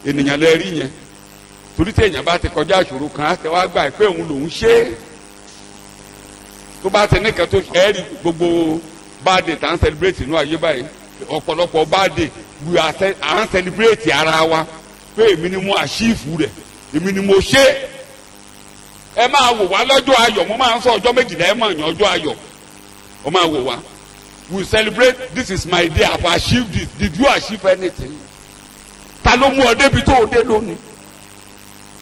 ènìyàn lè rí yẹn torí tí èèyàn bá ti kọjá ìṣòro kan á tẹ wá gbà pé òun lòún ṣe é tó bá ti nìkan tó ẹ rí gbogbo báàdè tá à ń celebrate inú ayé báyìí ọ̀pọ̀lọpọ̀ báàdè à ń celebrate ara wa pé èmi ni mo àṣìfù rẹ̀ èmi ni mo ṣe ẹ máa wò wá lọ́jọ́ ayọ̀ mo máa ń sọ ọjọ́ méjìlá ẹ máa yàn ọjọ́ ayọ̀ ọ máa wò wá we celebrate this is my day I have achieved this did you achieve anything ta ló mú ọ débi tó o dé lónìí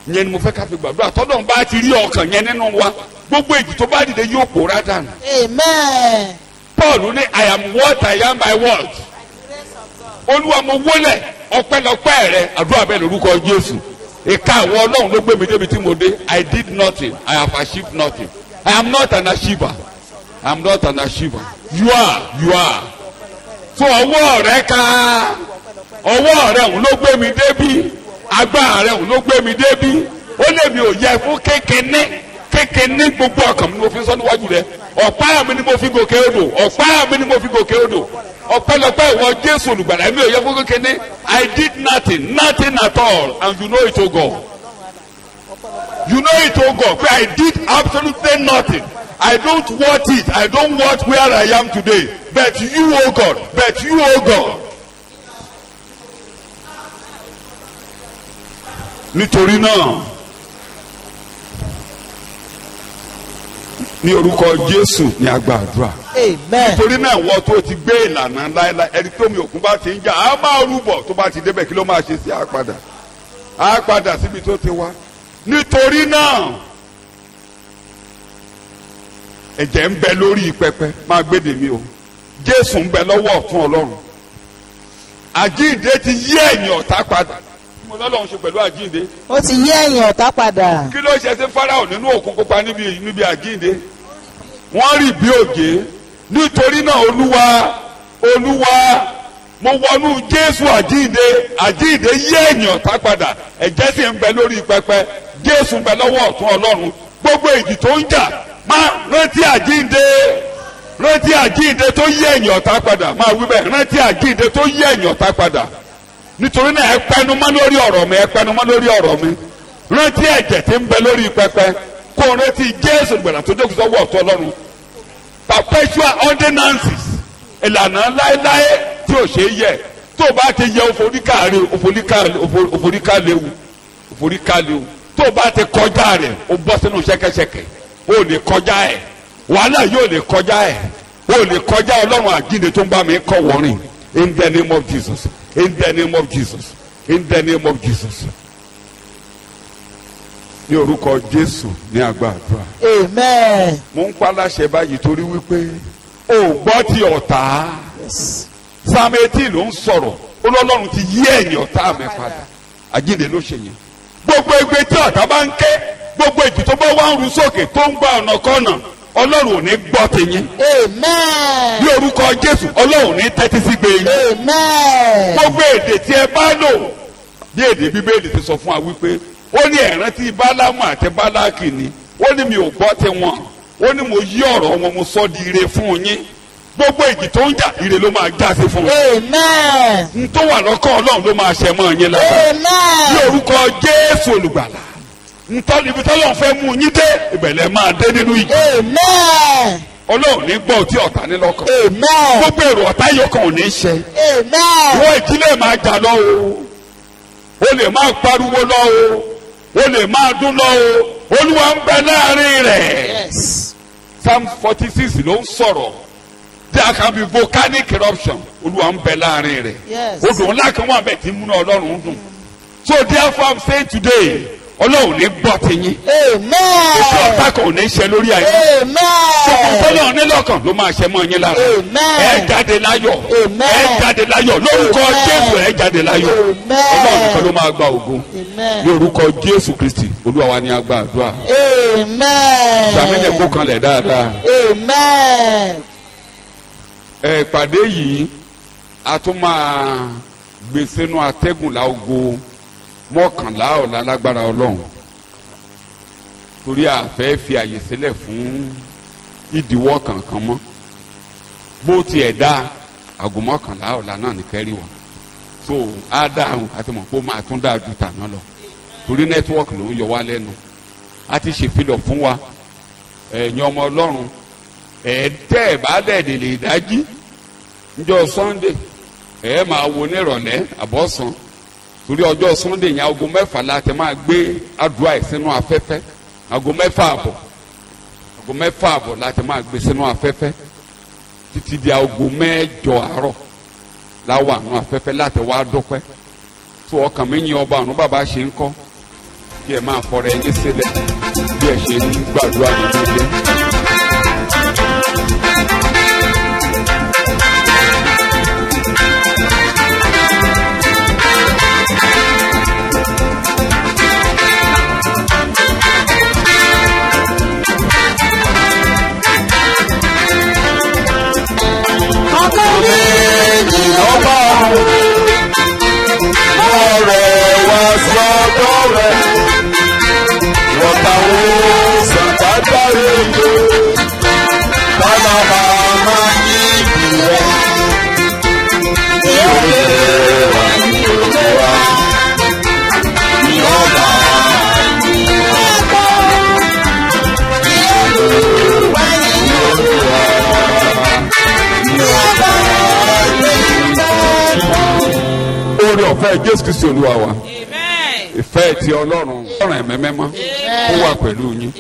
yẹn ni mo fẹ́ ká fi gbàdúrà tọ́dọ̀ ń bá ti rí ọkàn yẹn nínú wa gbogbo èjì tó bá dìde yóò pòórá dànù. Amen. Paul ní I am what I am by what. Olúwa mo wólẹ̀ ọpẹ́lọpẹ́ rẹ àdúrà bẹ́ẹ̀ lórúkọ Jésù. Ìka àwọn Ọlọ́run ló gbé mi débi tí mo dé. I did nothing. I have achieved nothing. I am not an achiever. I am not an achiever. You are. So ọwọ́ rẹ ká ọwọ́ rẹ òun ló gbé mi débi agbára rẹ òun ló gbé mi débi ó lè mi ò yẹ fún kékeré gbogbo ọkàn mi ni mo fi sọ níwájú rẹ ọ̀pá mi ni mo fi gòkè odò ọ̀pá mi ni mo fi gòkè odò ọpẹ́lọpẹ́ ìwọ Jésù olùgbàlà mi ò yẹ fún kékeré I did nothing at all and you know it o God pé I did absolutely nothing I don't want it I don't want where I am today but you o God nítorí náà ní orúkọ Jésù ní agbàdúrà. Amen. nítorí náà wọ́n tó ti gbé ìlànà láéláé ẹni tó mi òkun bá ti ń jà á máa rúbọ̀ tó bá ti débẹ̀ kí ló máa ṣe sí àpadà síbi tó ti wá. nítorí náà ẹ̀jẹ̀ ń bẹ lórí pẹpẹ máa gbéde mi o Jésù ń bẹ lọ́wọ́ ọ̀tún Ọlọ́run àjíǹde ti yí ẹ̀yìn ọ̀tá padà Ọlọ́run ṣe pẹ̀lú àjíǹde. Ó ti yí ẹ̀yìn ọ̀tá padà. kí ló ṣe sí Fáráò nínú òkun pupa níbi àjíǹde wọ́n rì bí òjé nítorí náà olúwa mo wọnú Jésù àjíǹde yí ẹ̀yìn ọ̀tá padà ẹ̀jẹ̀ sì ń bẹ lórí pẹpẹ Jésù ń bẹ lọ́wọ́ ọ̀tún Ọlọ́run gbogbo èjì tó ń jà máa rántí àjíǹde tó yí ẹ̀yìn ọ̀tá padà máa wí bẹ́ẹ̀ rántí àjíǹde tó yí ẹ̀yìn ọ̀tá padà nítorí náà ẹ pẹnumọ́ lórí ọ̀rọ̀ mi rántí ẹ̀jẹ̀ tí ń bẹ lórí pẹpẹ kó rántí Jésù gbẹ̀rẹ̀ tó jókòó sọ́wọ́ ọ̀tún Ọlọ́run perpetual ordinances ìlànà láéláé tí ò ṣe é yẹ tó bá ti yẹ òforíkàléwu tó bá ti kọjá rẹ̀ ó bọ́ sínú ṣẹ́kẹ́ṣẹkẹ̀ ó lè kọjá ẹ̀ wàhálà yóò lè kọjá ẹ̀ ó lè kọjá Ọlọ́run àjíǹde tó ń bá mi kọ́ wọ́rin in the name of Jesus. In the name of Jesus. In the name of Jesus. Ní orúkọ Jésù ní agbàdúrà. Amen. Mo ń pa láṣẹ báyìí torí wípé o gbọ́ ti ọ̀tá. Psalm 18 ló ń sọ̀rọ̀. Ọlọ́run ti yí ẹ̀yìn ọ̀tá mi padà. Àjíǹde ló ṣe yẹn. Gbogbo egbe tí ọ̀tá bá ń ké, gbogbo èjì tó bá wá ń ru sókè tó ń gba ọ̀nà kọ́nà. Ọlọ́run ò ní gbọ́ tiyín. Amen. Ní orúkọ Jésù, Ọlọ́run ní tẹ́tí sí gbé yín. Amen. Gbogbo èdè tí ẹ bá lò bí èdè Bíbélì ti sọ fún wa wípé ó ní ẹ̀rántí Bálámù àti Bálákì ni ó ní mi ò gbọ́ tiwọn ó ní mo yí ọ̀rọ̀ wọn mo sọ di ire fún yín gbogbo èjì tó ń jà ire ló máa já sí fún wọn. Amen. n tó wà lọ́kàn Ọlọ́run ló máa ṣẹ mọ́ yín lára. Amen. Ní orúkọ Jésù olùgbàlà ntọ́ni ibi tọ́lọ́run fẹ́ mú yín dé ìbẹ̀lẹ̀ máa dé nínú ìjì. Amen. Ọlọ́run ní gbọ́ tí ọ̀tá ní lọ́kàn. Amen. Gbogbo èrò ọ̀tá yọkàn ò ní ṣẹ. Amen. Ìwọ ìdílé máa jà lọ o lè máa pariwo lọ o lè máa dún lọ o Olúwa ń bẹ láàrin rẹ̀. Yes. Psalm 46 ló ń sọ̀rọ̀ there can be volcanic eruption Olúwa ń bẹ láàrin rẹ̀ Yes. odò ńlá kan wà bẹ́ẹ̀ tí múná Ọlọ́run dùn so therefore I'm saying today Ọlọ́run ní gbọ́ ti yín ètò ọ̀tá kan ò ní ṣe lórí ayé Ọlọ́run nílọ́kàn ló máa ṣe mọ́ yín lára ẹ jáde láyọ̀ ẹ jáde láyọ̀ lórúkọ Jésù ẹ jáde láyọ̀ Ọlọ́run nìkan ló máa gba ògo ní orúkọ Jésù Kristi Olúwa wa ni a gba àdúrà sàmìlẹ̀ kó kanlẹ̀ dáadáa. Ìpàdé yìí a tún máa gbé sínú atẹ́gùn láago mọ́kànlá ọ̀la lágbára Ọlọ́run torí a fẹ́ fi àyè sílẹ̀ fún ìdíwọ́ kankan mọ́ bó tiẹ̀ dá aago mọ́kànlá ọ̀la náà ní kẹ́rì wá so á dáhùn àti mọ̀ pé ó máa tún dáa ju tàná lọ torí nẹ́tíwọ́ọ̀kì ló ń yọ wá lẹ́nu a ti ṣèfilọ̀ fún wa ẹ̀yin ọmọ Ọlọ́run tẹ́ ẹ̀ bá dẹ̀dẹ̀ lè dájí níjọ́ Sunday máa wo ní ìrọ̀lẹ́ àbọ̀sán torí ọjọ́ Sunday yẹn aago 6 láti máa gbé àdúrà ẹ̀ sínú afẹ́fẹ́ aago 6 àbọ̀ láti máa gbé sínú afẹ́fẹ́ títí di aago 8 àárọ̀ láwà nù afẹ́fẹ́ láti wá dúpẹ́ tó ọkàn mi yin ọba àrùn bàbá ṣe ń kọ́ kí ẹ máa fọrọ ẹni sílẹ̀ bí ẹ ṣe ń gbàdúrà nínú ilé. Ọ̀fẹ́ Jésù Kristi Olúwa wa ìfẹ́ ti Ọlọ́run ọ̀ràn ẹ̀mẹ́ mẹ́mọ́ kó wà pẹ̀lú yín.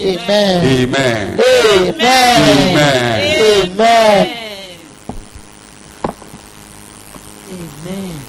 Amen. Amen.